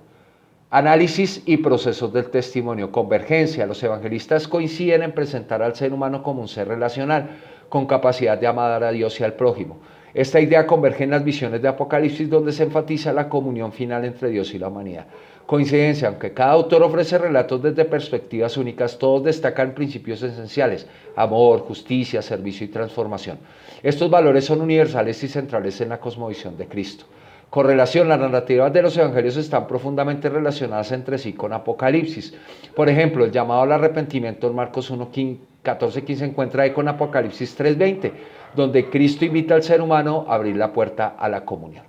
Análisis y procesos del testimonio. Convergencia. Los evangelistas coinciden en presentar al ser humano como un ser relacional, con capacidad de amar a Dios y al prójimo. Esta idea converge en las visiones de Apocalipsis, donde se enfatiza la comunión final entre Dios y la humanidad. Coincidencia, aunque cada autor ofrece relatos desde perspectivas únicas, todos destacan principios esenciales: amor, justicia, servicio y transformación. Estos valores son universales y centrales en la cosmovisión de Cristo. Correlación. Las narrativas de los evangelios están profundamente relacionadas entre sí con Apocalipsis. Por ejemplo, el llamado al arrepentimiento en Marcos 14:15 se encuentra ahí con Apocalipsis 3:20, donde Cristo invita al ser humano a abrir la puerta a la comunión.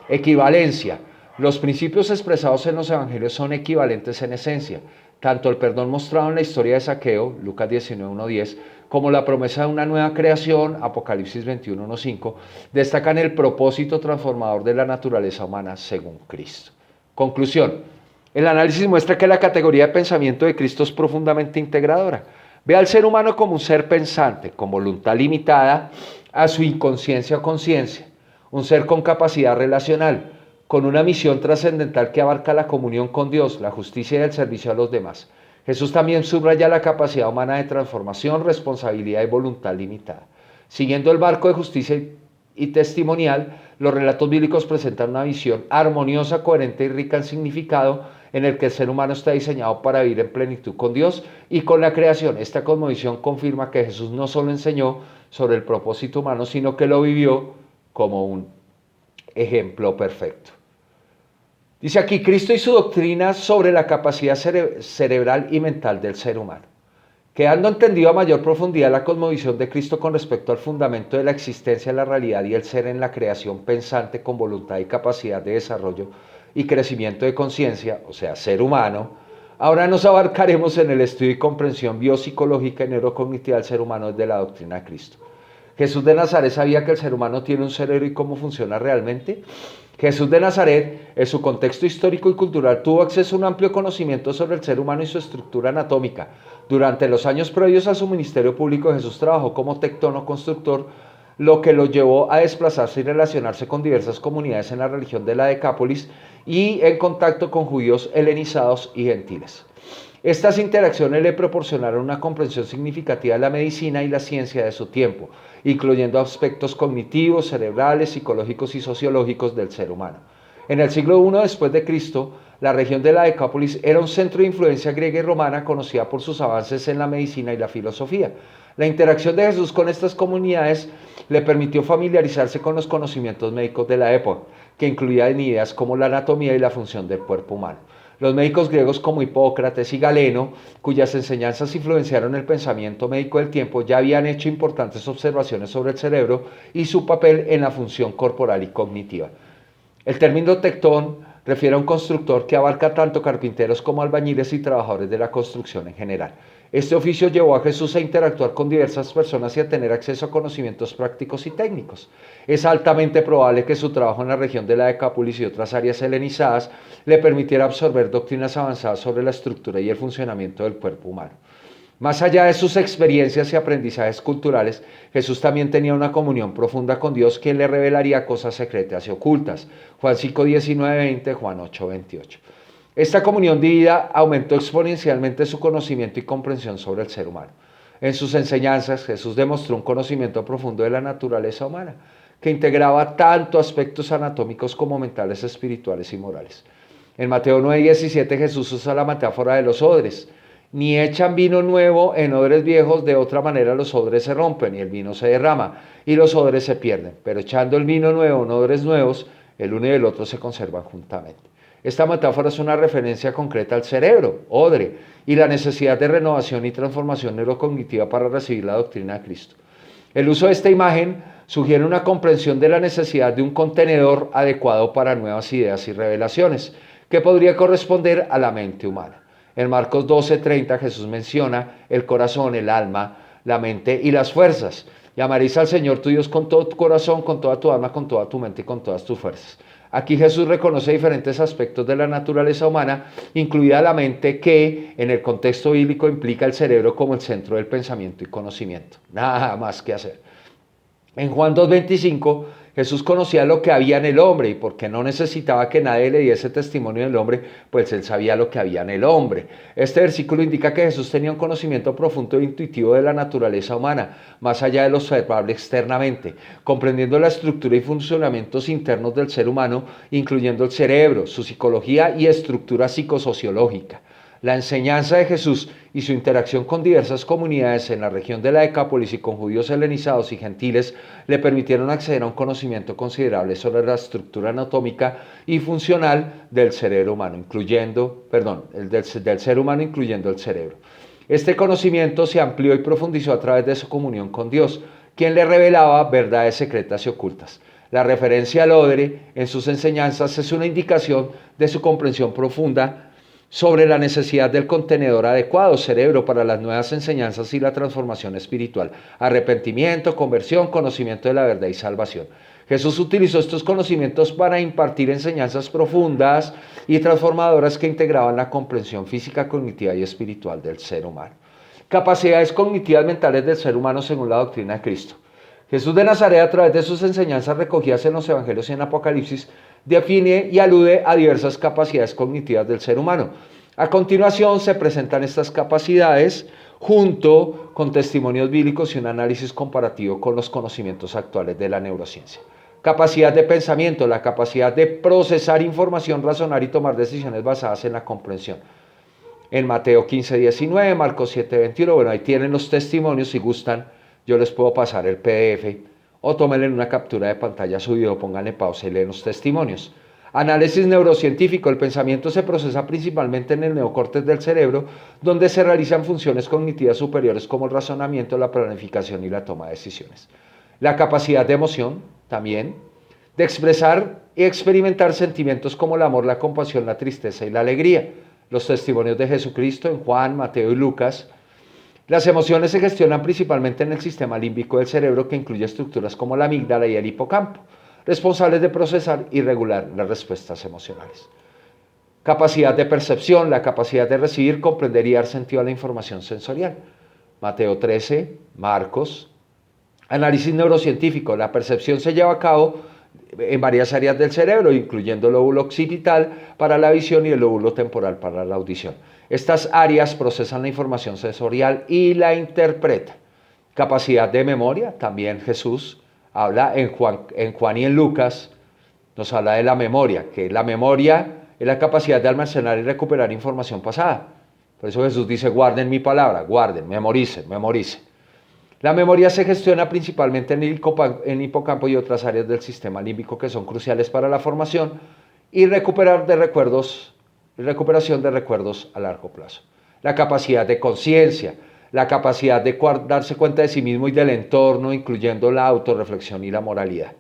Equivalencia. Los principios expresados en los evangelios son equivalentes en esencia. Tanto el perdón mostrado en la historia de Zaqueo, Lucas 19:1-10, como la promesa de una nueva creación, Apocalipsis 21:1-5, destacan el propósito transformador de la naturaleza humana según Cristo. Conclusión. El análisis muestra que la categoría de pensamiento de Cristo es profundamente integradora. Ve al ser humano como un ser pensante, con voluntad limitada a su inconsciencia o conciencia, un ser con capacidad relacional, con una misión trascendental que abarca la comunión con Dios, la justicia y el servicio a los demás. Jesús también subraya la capacidad humana de transformación, responsabilidad y voluntad limitada. Siguiendo el marco de justicia y testimonial, los relatos bíblicos presentan una visión armoniosa, coherente y rica en significado, en el que el ser humano está diseñado para vivir en plenitud con Dios y con la creación. Esta cosmovisión confirma que Jesús no solo enseñó sobre el propósito humano, sino que lo vivió como un ejemplo perfecto. Dice aquí: Cristo y su doctrina sobre la capacidad cerebral y mental del ser humano. Quedando entendido a mayor profundidad la cosmovisión de Cristo con respecto al fundamento de la existencia, la realidad y el ser en la creación pensante con voluntad y capacidad de desarrollo y crecimiento de conciencia, o sea, ser humano, ahora nos abarcaremos en el estudio y comprensión biopsicológica y neurocognitiva del ser humano desde la doctrina de Cristo. ¿Jesús de Nazaret sabía que el ser humano tiene un cerebro y cómo funciona realmente? Jesús de Nazaret, en su contexto histórico y cultural, tuvo acceso a un amplio conocimiento sobre el ser humano y su estructura anatómica. Durante los años previos a su ministerio público, Jesús trabajó como tectono-constructor, lo que lo llevó a desplazarse y relacionarse con diversas comunidades en la región de la Decápolis y en contacto con judíos helenizados y gentiles. Estas interacciones le proporcionaron una comprensión significativa de la medicina y la ciencia de su tiempo, incluyendo aspectos cognitivos, cerebrales, psicológicos y sociológicos del ser humano. En el siglo I después de Cristo, la región de la Decápolis era un centro de influencia griega y romana conocida por sus avances en la medicina y la filosofía. La interacción de Jesús con estas comunidades le permitió familiarizarse con los conocimientos médicos de la época, que incluían ideas como la anatomía y la función del cuerpo humano. Los médicos griegos como Hipócrates y Galeno, cuyas enseñanzas influenciaron el pensamiento médico del tiempo, ya habían hecho importantes observaciones sobre el cerebro y su papel en la función corporal y cognitiva. El término tectón refiere a un constructor que abarca tanto carpinteros como albañiles y trabajadores de la construcción en general. Este oficio llevó a Jesús a interactuar con diversas personas y a tener acceso a conocimientos prácticos y técnicos. Es altamente probable que su trabajo en la región de la Decápolis y otras áreas helenizadas le permitiera absorber doctrinas avanzadas sobre la estructura y el funcionamiento del cuerpo humano. Más allá de sus experiencias y aprendizajes culturales, Jesús también tenía una comunión profunda con Dios, quien le revelaría cosas secretas y ocultas. Juan 5, 19, 20, Juan 8, 28. Esta comunión divina aumentó exponencialmente su conocimiento y comprensión sobre el ser humano. En sus enseñanzas, Jesús demostró un conocimiento profundo de la naturaleza humana, que integraba tanto aspectos anatómicos como mentales, espirituales y morales. En Mateo 9, 17, Jesús usa la metáfora de los odres. Ni echan vino nuevo en odres viejos, de otra manera los odres se rompen y el vino se derrama y los odres se pierden. Pero echando el vino nuevo en odres nuevos, el uno y el otro se conservan juntamente. Esta metáfora es una referencia concreta al cerebro, odre, y la necesidad de renovación y transformación neurocognitiva para recibir la doctrina de Cristo. El uso de esta imagen sugiere una comprensión de la necesidad de un contenedor adecuado para nuevas ideas y revelaciones, que podría corresponder a la mente humana. En Marcos 12:30 Jesús menciona el corazón, el alma, la mente y las fuerzas. Llamaréis al Señor tu Dios con todo tu corazón, con toda tu alma, con toda tu mente y con todas tus fuerzas. Aquí Jesús reconoce diferentes aspectos de la naturaleza humana, incluida la mente, que en el contexto bíblico implica el cerebro como el centro del pensamiento y conocimiento. Nada más que hacer. En Juan 2:25, Jesús conocía lo que había en el hombre, y porque no necesitaba que nadie le diese testimonio del hombre, pues él sabía lo que había en el hombre. Este versículo indica que Jesús tenía un conocimiento profundo e intuitivo de la naturaleza humana, más allá de lo observable externamente, comprendiendo la estructura y funcionamientos internos del ser humano, incluyendo el cerebro, su psicología y estructura psicosociológica. La enseñanza de Jesús y su interacción con diversas comunidades en la región de la Decápolis y con judíos helenizados y gentiles le permitieron acceder a un conocimiento considerable sobre la estructura anatómica y funcional del cerebro humano, del ser humano incluyendo el cerebro. Este conocimiento se amplió y profundizó a través de su comunión con Dios, quien le revelaba verdades secretas y ocultas. La referencia al odre en sus enseñanzas es una indicación de su comprensión profunda sobre la necesidad del contenedor adecuado, cerebro, para las nuevas enseñanzas y la transformación espiritual, arrepentimiento, conversión, conocimiento de la verdad y salvación. Jesús utilizó estos conocimientos para impartir enseñanzas profundas y transformadoras que integraban la comprensión física, cognitiva y espiritual del ser humano. Capacidades cognitivas mentales del ser humano según la doctrina de Cristo. Jesús de Nazaret, a través de sus enseñanzas recogidas en los Evangelios y en Apocalipsis, define y alude a diversas capacidades cognitivas del ser humano. A continuación se presentan estas capacidades junto con testimonios bíblicos y un análisis comparativo con los conocimientos actuales de la neurociencia. Capacidad de pensamiento, la capacidad de procesar información, razonar y tomar decisiones basadas en la comprensión. En Mateo 15:19, Marcos 7:21, bueno, ahí tienen los testimonios, si gustan, yo les puedo pasar el PDF o tómenle una captura de pantalla a su video, pónganle pausa y leen los testimonios. Análisis neurocientífico. El pensamiento se procesa principalmente en el neocórtex del cerebro, donde se realizan funciones cognitivas superiores como el razonamiento, la planificación y la toma de decisiones. La capacidad de emoción, también, de expresar y experimentar sentimientos como el amor, la compasión, la tristeza y la alegría. Los testimonios de Jesucristo en Juan, Mateo y Lucas. Las emociones se gestionan principalmente en el sistema límbico del cerebro, que incluye estructuras como la amígdala y el hipocampo, responsables de procesar y regular las respuestas emocionales. Capacidad de percepción, la capacidad de recibir, comprender y dar sentido a la información sensorial. Mateo 13, Marcos. Análisis neurocientífico. La percepción se lleva a cabo en varias áreas del cerebro, incluyendo el lóbulo occipital para la visión y el lóbulo temporal para la audición. Estas áreas procesan la información sensorial y la interpretan. Capacidad de memoria, también Jesús habla en Juan y en Lucas, nos habla de la memoria, que la memoria es la capacidad de almacenar y recuperar información pasada. Por eso Jesús dice, guarden mi palabra, guarden, memoricen. La memoria se gestiona principalmente en el hipocampo y otras áreas del sistema límbico que son cruciales para la formación y recuperación de recuerdos a largo plazo. La capacidad de conciencia, la capacidad de darse cuenta de sí mismo y del entorno, incluyendo la autorreflexión y la moralidad.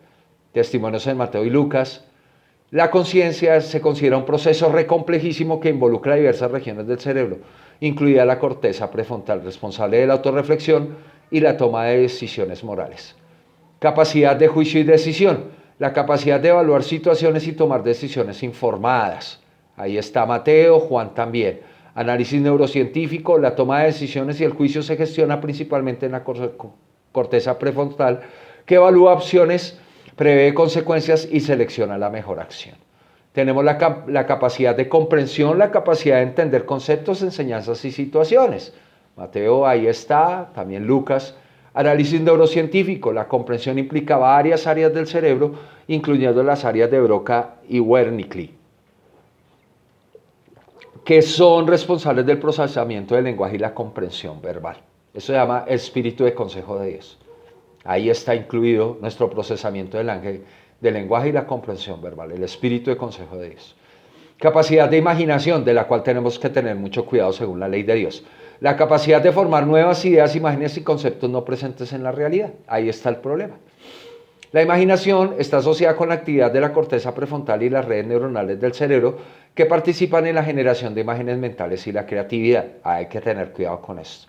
Testimonios en Mateo y Lucas. La conciencia se considera un proceso recomplejísimo que involucra diversas regiones del cerebro, incluida la corteza prefrontal responsable de la autorreflexión y la toma de decisiones morales. Capacidad de juicio y decisión, la capacidad de evaluar situaciones y tomar decisiones informadas. Ahí está Mateo, Juan también. Análisis neurocientífico, la toma de decisiones y el juicio se gestiona principalmente en la corteza prefrontal, que evalúa opciones, prevé consecuencias y selecciona la mejor acción. Tenemos la capacidad de comprensión, la capacidad de entender conceptos, enseñanzas y situaciones. Mateo, ahí está, también Lucas. Análisis neurocientífico, la comprensión implica varias áreas del cerebro, incluyendo las áreas de Broca y Wernicke, que son responsables del procesamiento del lenguaje y la comprensión verbal. Eso se llama espíritu de consejo de Dios. Ahí está incluido nuestro procesamiento del lenguaje y la comprensión verbal, el espíritu de consejo de Dios. Capacidad de imaginación, de la cual tenemos que tener mucho cuidado según la ley de Dios. La capacidad de formar nuevas ideas, imágenes y conceptos no presentes en la realidad. Ahí está el problema. La imaginación está asociada con la actividad de la corteza prefrontal y las redes neuronales del cerebro que participan en la generación de imágenes mentales y la creatividad. Hay que tener cuidado con esto.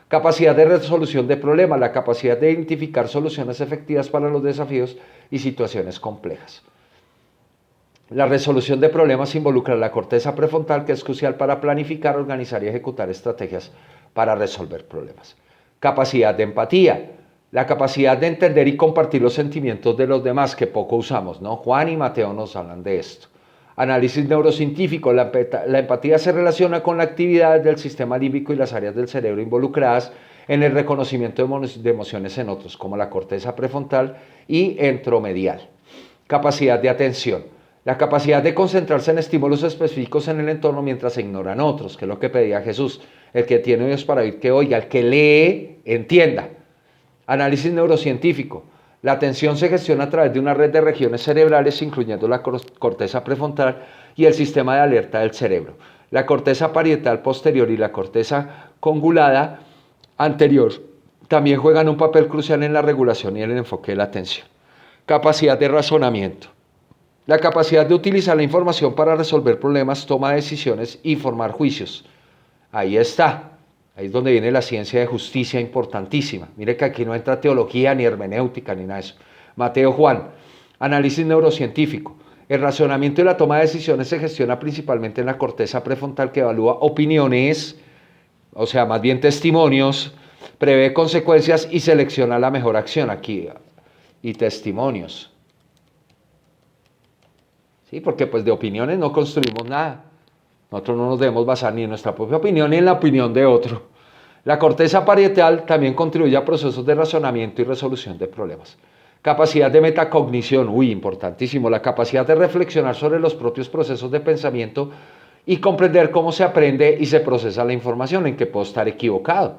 Capacidad de resolución de problemas, la capacidad de identificar soluciones efectivas para los desafíos y situaciones complejas. La resolución de problemas involucra la corteza prefrontal, que es crucial para planificar, organizar y ejecutar estrategias para resolver problemas. Capacidad de empatía, la capacidad de entender y compartir los sentimientos de los demás, que poco usamos, ¿no? Juan y Mateo nos hablan de esto. Análisis neurocientífico, la empatía se relaciona con la actividad del sistema límbico y las áreas del cerebro involucradas en el reconocimiento de emociones en otros, como la corteza prefrontal y entromedial. Capacidad de atención, la capacidad de concentrarse en estímulos específicos en el entorno mientras se ignoran otros, que es lo que pedía Jesús. El que tiene oídos para oír, que oiga, el que lee, entienda. Análisis neurocientífico. La atención se gestiona a través de una red de regiones cerebrales, incluyendo la corteza prefrontal y el sistema de alerta del cerebro. La corteza parietal posterior y la corteza cingulada anterior también juegan un papel crucial en la regulación y el enfoque de la atención. Capacidad de razonamiento. La capacidad de utilizar la información para resolver problemas, tomar decisiones y formar juicios. Ahí está. Ahí es donde viene la ciencia de justicia importantísima. Mire que aquí no entra teología, ni hermenéutica, ni nada de eso. Mateo, Juan. Análisis neurocientífico. El razonamiento y la toma de decisiones se gestiona principalmente en la corteza prefrontal, que evalúa opiniones, o sea, más bien testimonios, prevé consecuencias y selecciona la mejor acción aquí. Y testimonios. ¿Sí? Porque pues de opiniones no construimos nada. Nosotros no nos debemos basar ni en nuestra propia opinión ni en la opinión de otro. La corteza parietal también contribuye a procesos de razonamiento y resolución de problemas. Capacidad de metacognición, importantísimo, la capacidad de reflexionar sobre los propios procesos de pensamiento y comprender cómo se aprende y se procesa la información, en que puedo estar equivocado.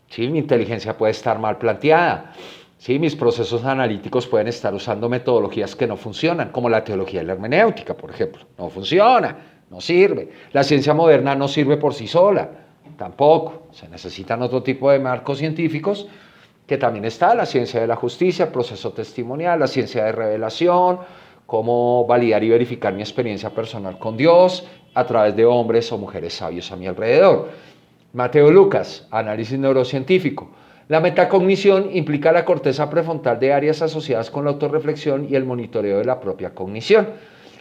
¿Sí? Mi inteligencia puede estar mal planteada. ¿Sí? Mis procesos analíticos pueden estar usando metodologías que no funcionan, como la teología y la hermenéutica, por ejemplo. No funciona, no sirve. La ciencia moderna no sirve por sí sola, tampoco. Se necesitan otro tipo de marcos científicos, que también está la ciencia de la justicia, el proceso testimonial, la ciencia de revelación, cómo validar y verificar mi experiencia personal con Dios a través de hombres o mujeres sabios a mi alrededor. Mateo, Lucas, análisis neurocientífico. La metacognición implica la corteza prefrontal de áreas asociadas con la autorreflexión y el monitoreo de la propia cognición.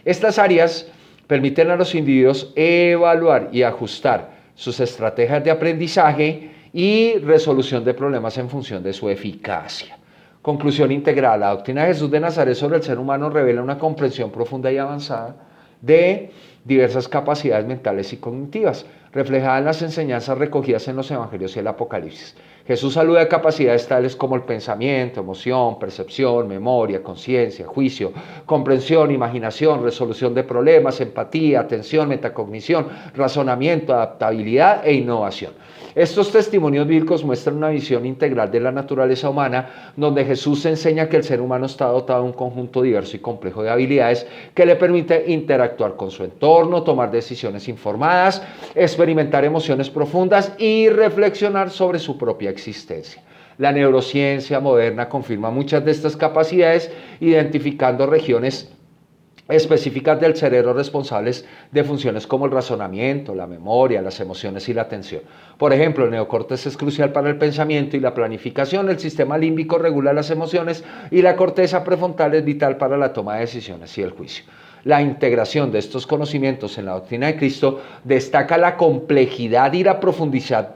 Estas áreas permiten a los individuos evaluar y ajustar sus estrategias de aprendizaje y resolución de problemas en función de su eficacia. Conclusión integral. La doctrina de Jesús de Nazaret sobre el ser humano revela una comprensión profunda y avanzada de diversas capacidades mentales y cognitivas. reflejada en las enseñanzas recogidas en los Evangelios y el Apocalipsis. Jesús alude a capacidades tales como el pensamiento, emoción, percepción, memoria, conciencia, juicio, comprensión, imaginación, resolución de problemas, empatía, atención, metacognición, razonamiento, adaptabilidad e innovación. Estos testimonios bíblicos muestran una visión integral de la naturaleza humana, donde Jesús enseña que el ser humano está dotado de un conjunto diverso y complejo de habilidades que le permite interactuar con su entorno, tomar decisiones informadas, experimentar emociones profundas y reflexionar sobre su propia existencia. La neurociencia moderna confirma muchas de estas capacidades, identificando regiones específicas del cerebro responsables de funciones como el razonamiento, la memoria, las emociones y la atención. Por ejemplo, el neocórtex es crucial para el pensamiento y la planificación, el sistema límbico regula las emociones y la corteza prefrontal es vital para la toma de decisiones y el juicio. La integración de estos conocimientos en la doctrina de Cristo destaca la complejidad y la profundidad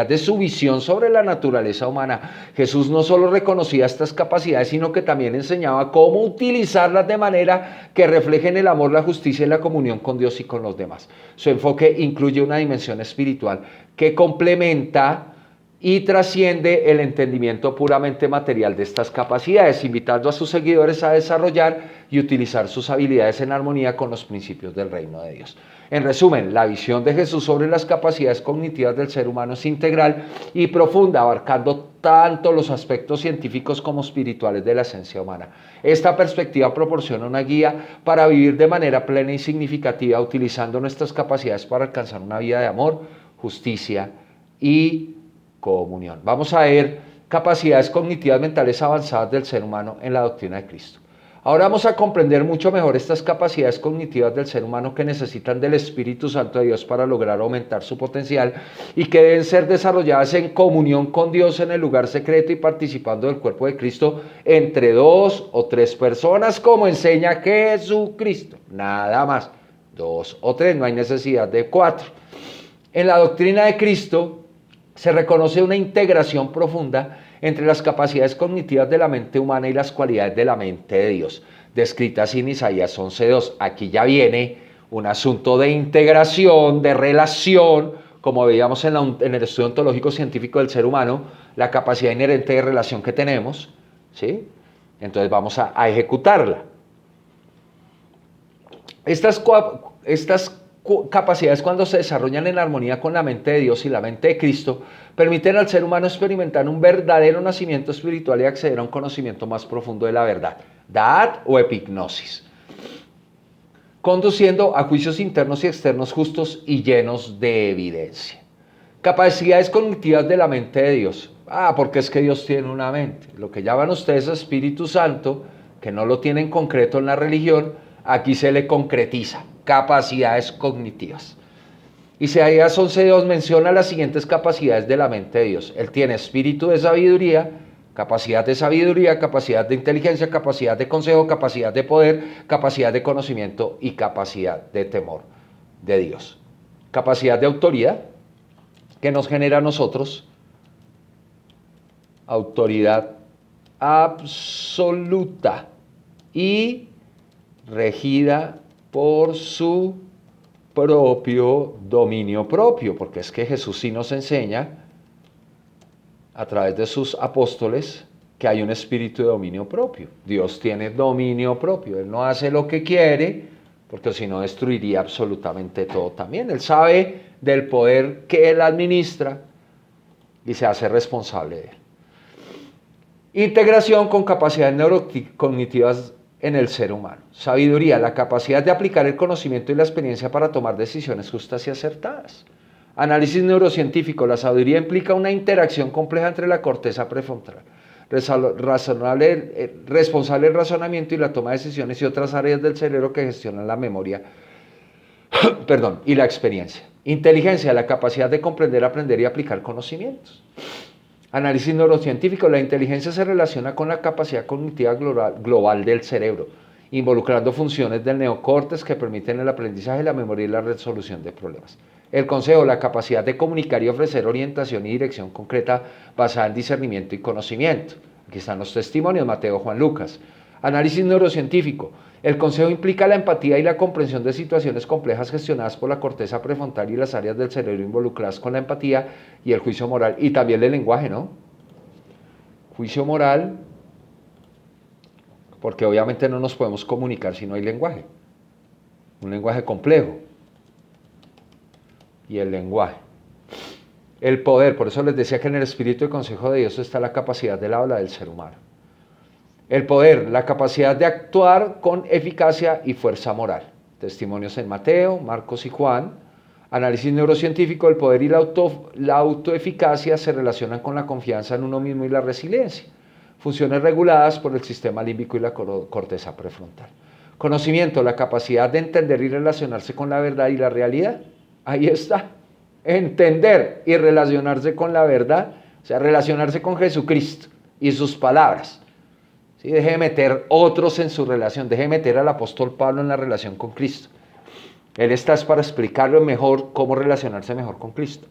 de su visión sobre la naturaleza humana. Jesús no solo reconocía estas capacidades, sino que también enseñaba cómo utilizarlas de manera que reflejen el amor, la justicia y la comunión con Dios y con los demás. Su enfoque incluye una dimensión espiritual que complementa y trasciende el entendimiento puramente material de estas capacidades, invitando a sus seguidores a desarrollar y utilizar sus habilidades en armonía con los principios del reino de Dios. En resumen, la visión de Jesús sobre las capacidades cognitivas del ser humano es integral y profunda, abarcando tanto los aspectos científicos como espirituales de la esencia humana. Esta perspectiva proporciona una guía para vivir de manera plena y significativa, utilizando nuestras capacidades para alcanzar una vida de amor, justicia y comunión. Vamos a ver capacidades cognitivas mentales avanzadas del ser humano en la doctrina de Cristo. Ahora vamos a comprender mucho mejor estas capacidades cognitivas del ser humano que necesitan del Espíritu Santo de Dios para lograr aumentar su potencial y que deben ser desarrolladas en comunión con Dios en el lugar secreto y participando del cuerpo de Cristo entre 2 o 3 personas, como enseña Jesucristo. Nada más, 2 o 3, no hay necesidad de 4. En la doctrina de Cristo se reconoce una integración profunda entre las capacidades cognitivas de la mente humana y las cualidades de la mente de Dios, descritas en Isaías 11:2. Aquí ya viene un asunto de integración, de relación, como veíamos en el estudio ontológico científico del ser humano, la capacidad inherente de relación que tenemos, ¿sí? Entonces vamos a ejecutarla. Estas capacidades, cuando se desarrollan en armonía con la mente de Dios y la mente de Cristo, permiten al ser humano experimentar un verdadero nacimiento espiritual y acceder a un conocimiento más profundo de la verdad, da'at o epignosis, conduciendo a juicios internos y externos justos y llenos de evidencia. Capacidades cognitivas de la mente de Dios. Porque es que Dios tiene una mente. Lo que llaman ustedes Espíritu Santo, que no lo tienen concreto en la religión, aquí se le concretiza. Capacidades cognitivas. Isaías 11:2 menciona las siguientes capacidades de la mente de Dios. Él tiene espíritu de sabiduría, capacidad de inteligencia, capacidad de consejo, capacidad de poder, capacidad de conocimiento y capacidad de temor de Dios. Capacidad de autoridad, que nos genera a nosotros autoridad absoluta y regida por su propio dominio propio, porque es que Jesús sí nos enseña a través de sus apóstoles que hay un espíritu de dominio propio. Dios tiene dominio propio, Él no hace lo que quiere, porque si no destruiría absolutamente todo también. Él sabe del poder que Él administra y se hace responsable de él. Integración con capacidades neurocognitivas en el ser humano. Sabiduría, la capacidad de aplicar el conocimiento y la experiencia para tomar decisiones justas y acertadas. Análisis neurocientífico, la sabiduría implica una interacción compleja entre la corteza prefrontal, responsable del razonamiento y la toma de decisiones y otras áreas del cerebro que gestionan la memoria y la experiencia. Inteligencia, la capacidad de comprender, aprender y aplicar conocimientos. Análisis neurocientífico, la inteligencia se relaciona con la capacidad cognitiva global del cerebro, involucrando funciones del neocórtex que permiten el aprendizaje, la memoria y la resolución de problemas. El consejo, la capacidad de comunicar y ofrecer orientación y dirección concreta basada en discernimiento y conocimiento. Aquí están los testimonios, Mateo, Juan, Lucas. Análisis neurocientífico, El consejo implica la empatía y la comprensión de situaciones complejas gestionadas por la corteza prefrontal y las áreas del cerebro involucradas con la empatía y el juicio moral, y también el lenguaje, ¿no? Juicio moral, porque obviamente no nos podemos comunicar si no hay lenguaje. Un lenguaje complejo. Y el lenguaje. El poder, por eso les decía que en el espíritu y consejo de Dios está la capacidad del habla del ser humano. El poder, la capacidad de actuar con eficacia y fuerza moral. Testimonios en Mateo, Marcos y Juan. Análisis neurocientífico, el poder y la autoeficacia se relacionan con la confianza en uno mismo y la resiliencia. Funciones reguladas por el sistema límbico y la corteza prefrontal. Conocimiento, la capacidad de entender y relacionarse con la verdad y la realidad. Ahí está. Entender y relacionarse con la verdad, o sea, relacionarse con Jesucristo y sus palabras. ¿Sí? Deje de meter otros en su relación, deje de meter al apóstol Pablo en la relación con Cristo. Él está para explicarlo mejor, cómo relacionarse mejor con Cristo.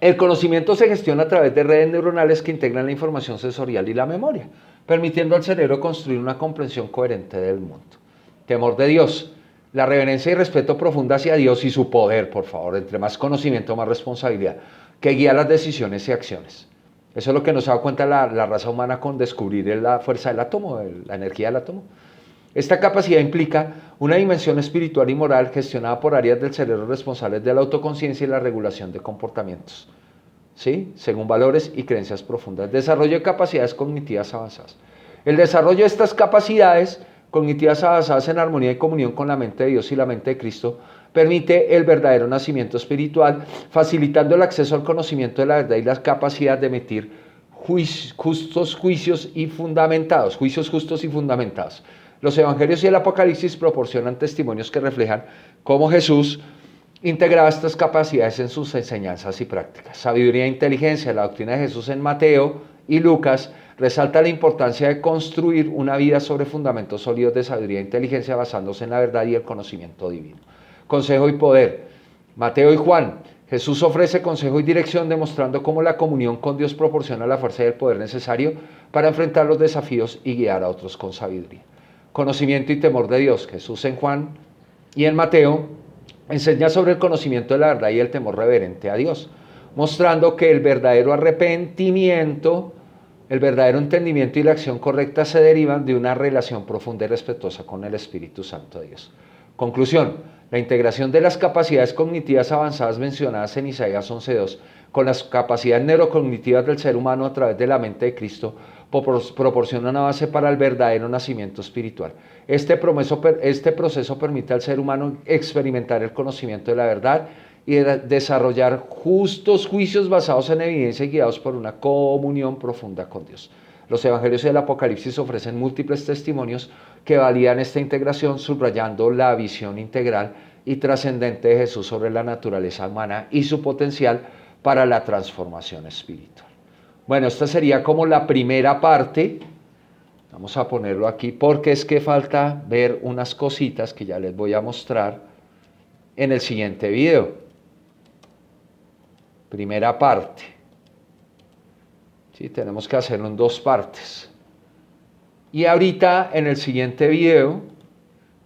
El conocimiento se gestiona a través de redes neuronales que integran la información sensorial y la memoria, permitiendo al cerebro construir una comprensión coherente del mundo. Temor de Dios. La reverencia y respeto profundo hacia Dios y su poder, por favor. Entre más conocimiento, más responsabilidad, que guía las decisiones y acciones. Eso es lo que nos ha dado cuenta la raza humana con descubrir la fuerza del átomo, la energía del átomo. Esta capacidad implica una dimensión espiritual y moral gestionada por áreas del cerebro responsables de la autoconciencia y la regulación de comportamientos, ¿sí? Según valores y creencias profundas. Desarrollo de capacidades cognitivas avanzadas. El desarrollo de estas capacidades cognitivas avanzadas en armonía y comunión con la mente de Dios y la mente de Cristo permite el verdadero nacimiento espiritual, facilitando el acceso al conocimiento de la verdad y la capacidad de emitir juicios justos y fundamentados. Los evangelios y el Apocalipsis proporcionan testimonios que reflejan cómo Jesús integraba estas capacidades en sus enseñanzas y prácticas. Sabiduría e inteligencia. La doctrina de Jesús en Mateo y Lucas resalta la importancia de construir una vida sobre fundamentos sólidos de sabiduría e inteligencia basándose en la verdad y el conocimiento divino. Consejo y poder. Mateo y Juan. Jesús ofrece consejo y dirección demostrando cómo la comunión con Dios proporciona la fuerza y el poder necesario para enfrentar los desafíos y guiar a otros con sabiduría. Conocimiento y temor de Dios. Jesús en Juan y en Mateo enseña sobre el conocimiento de la verdad y el temor reverente a Dios, mostrando que el verdadero arrepentimiento, el verdadero entendimiento y la acción correcta se derivan de una relación profunda y respetuosa con el Espíritu Santo de Dios. Conclusión: la integración de las capacidades cognitivas avanzadas mencionadas en Isaías 11:2 con las capacidades neurocognitivas del ser humano a través de la mente de Cristo proporciona una base para el verdadero nacimiento espiritual. Este proceso permite al ser humano experimentar el conocimiento de la verdad y desarrollar justos juicios basados en evidencia y guiados por una comunión profunda con Dios. Los evangelios y el Apocalipsis ofrecen múltiples testimonios que validan esta integración, subrayando la visión integral y trascendente de Jesús sobre la naturaleza humana y su potencial para la transformación espiritual. Bueno, esta sería como la primera parte. Vamos a ponerlo aquí porque es que falta ver unas cositas que ya les voy a mostrar en el siguiente video. Primera parte. Sí, tenemos que hacerlo en dos partes. Y ahorita en el siguiente video,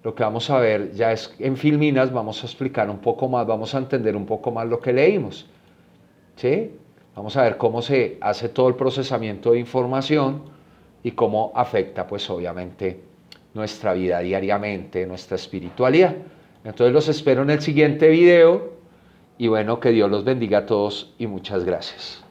lo que vamos a ver ya es en Filminas, vamos a explicar un poco más, vamos a entender un poco más lo que leímos. ¿Sí? Vamos a ver cómo se hace todo el procesamiento de información y cómo afecta, pues obviamente, nuestra vida diariamente, nuestra espiritualidad. Entonces los espero en el siguiente video y bueno, que Dios los bendiga a todos y muchas gracias.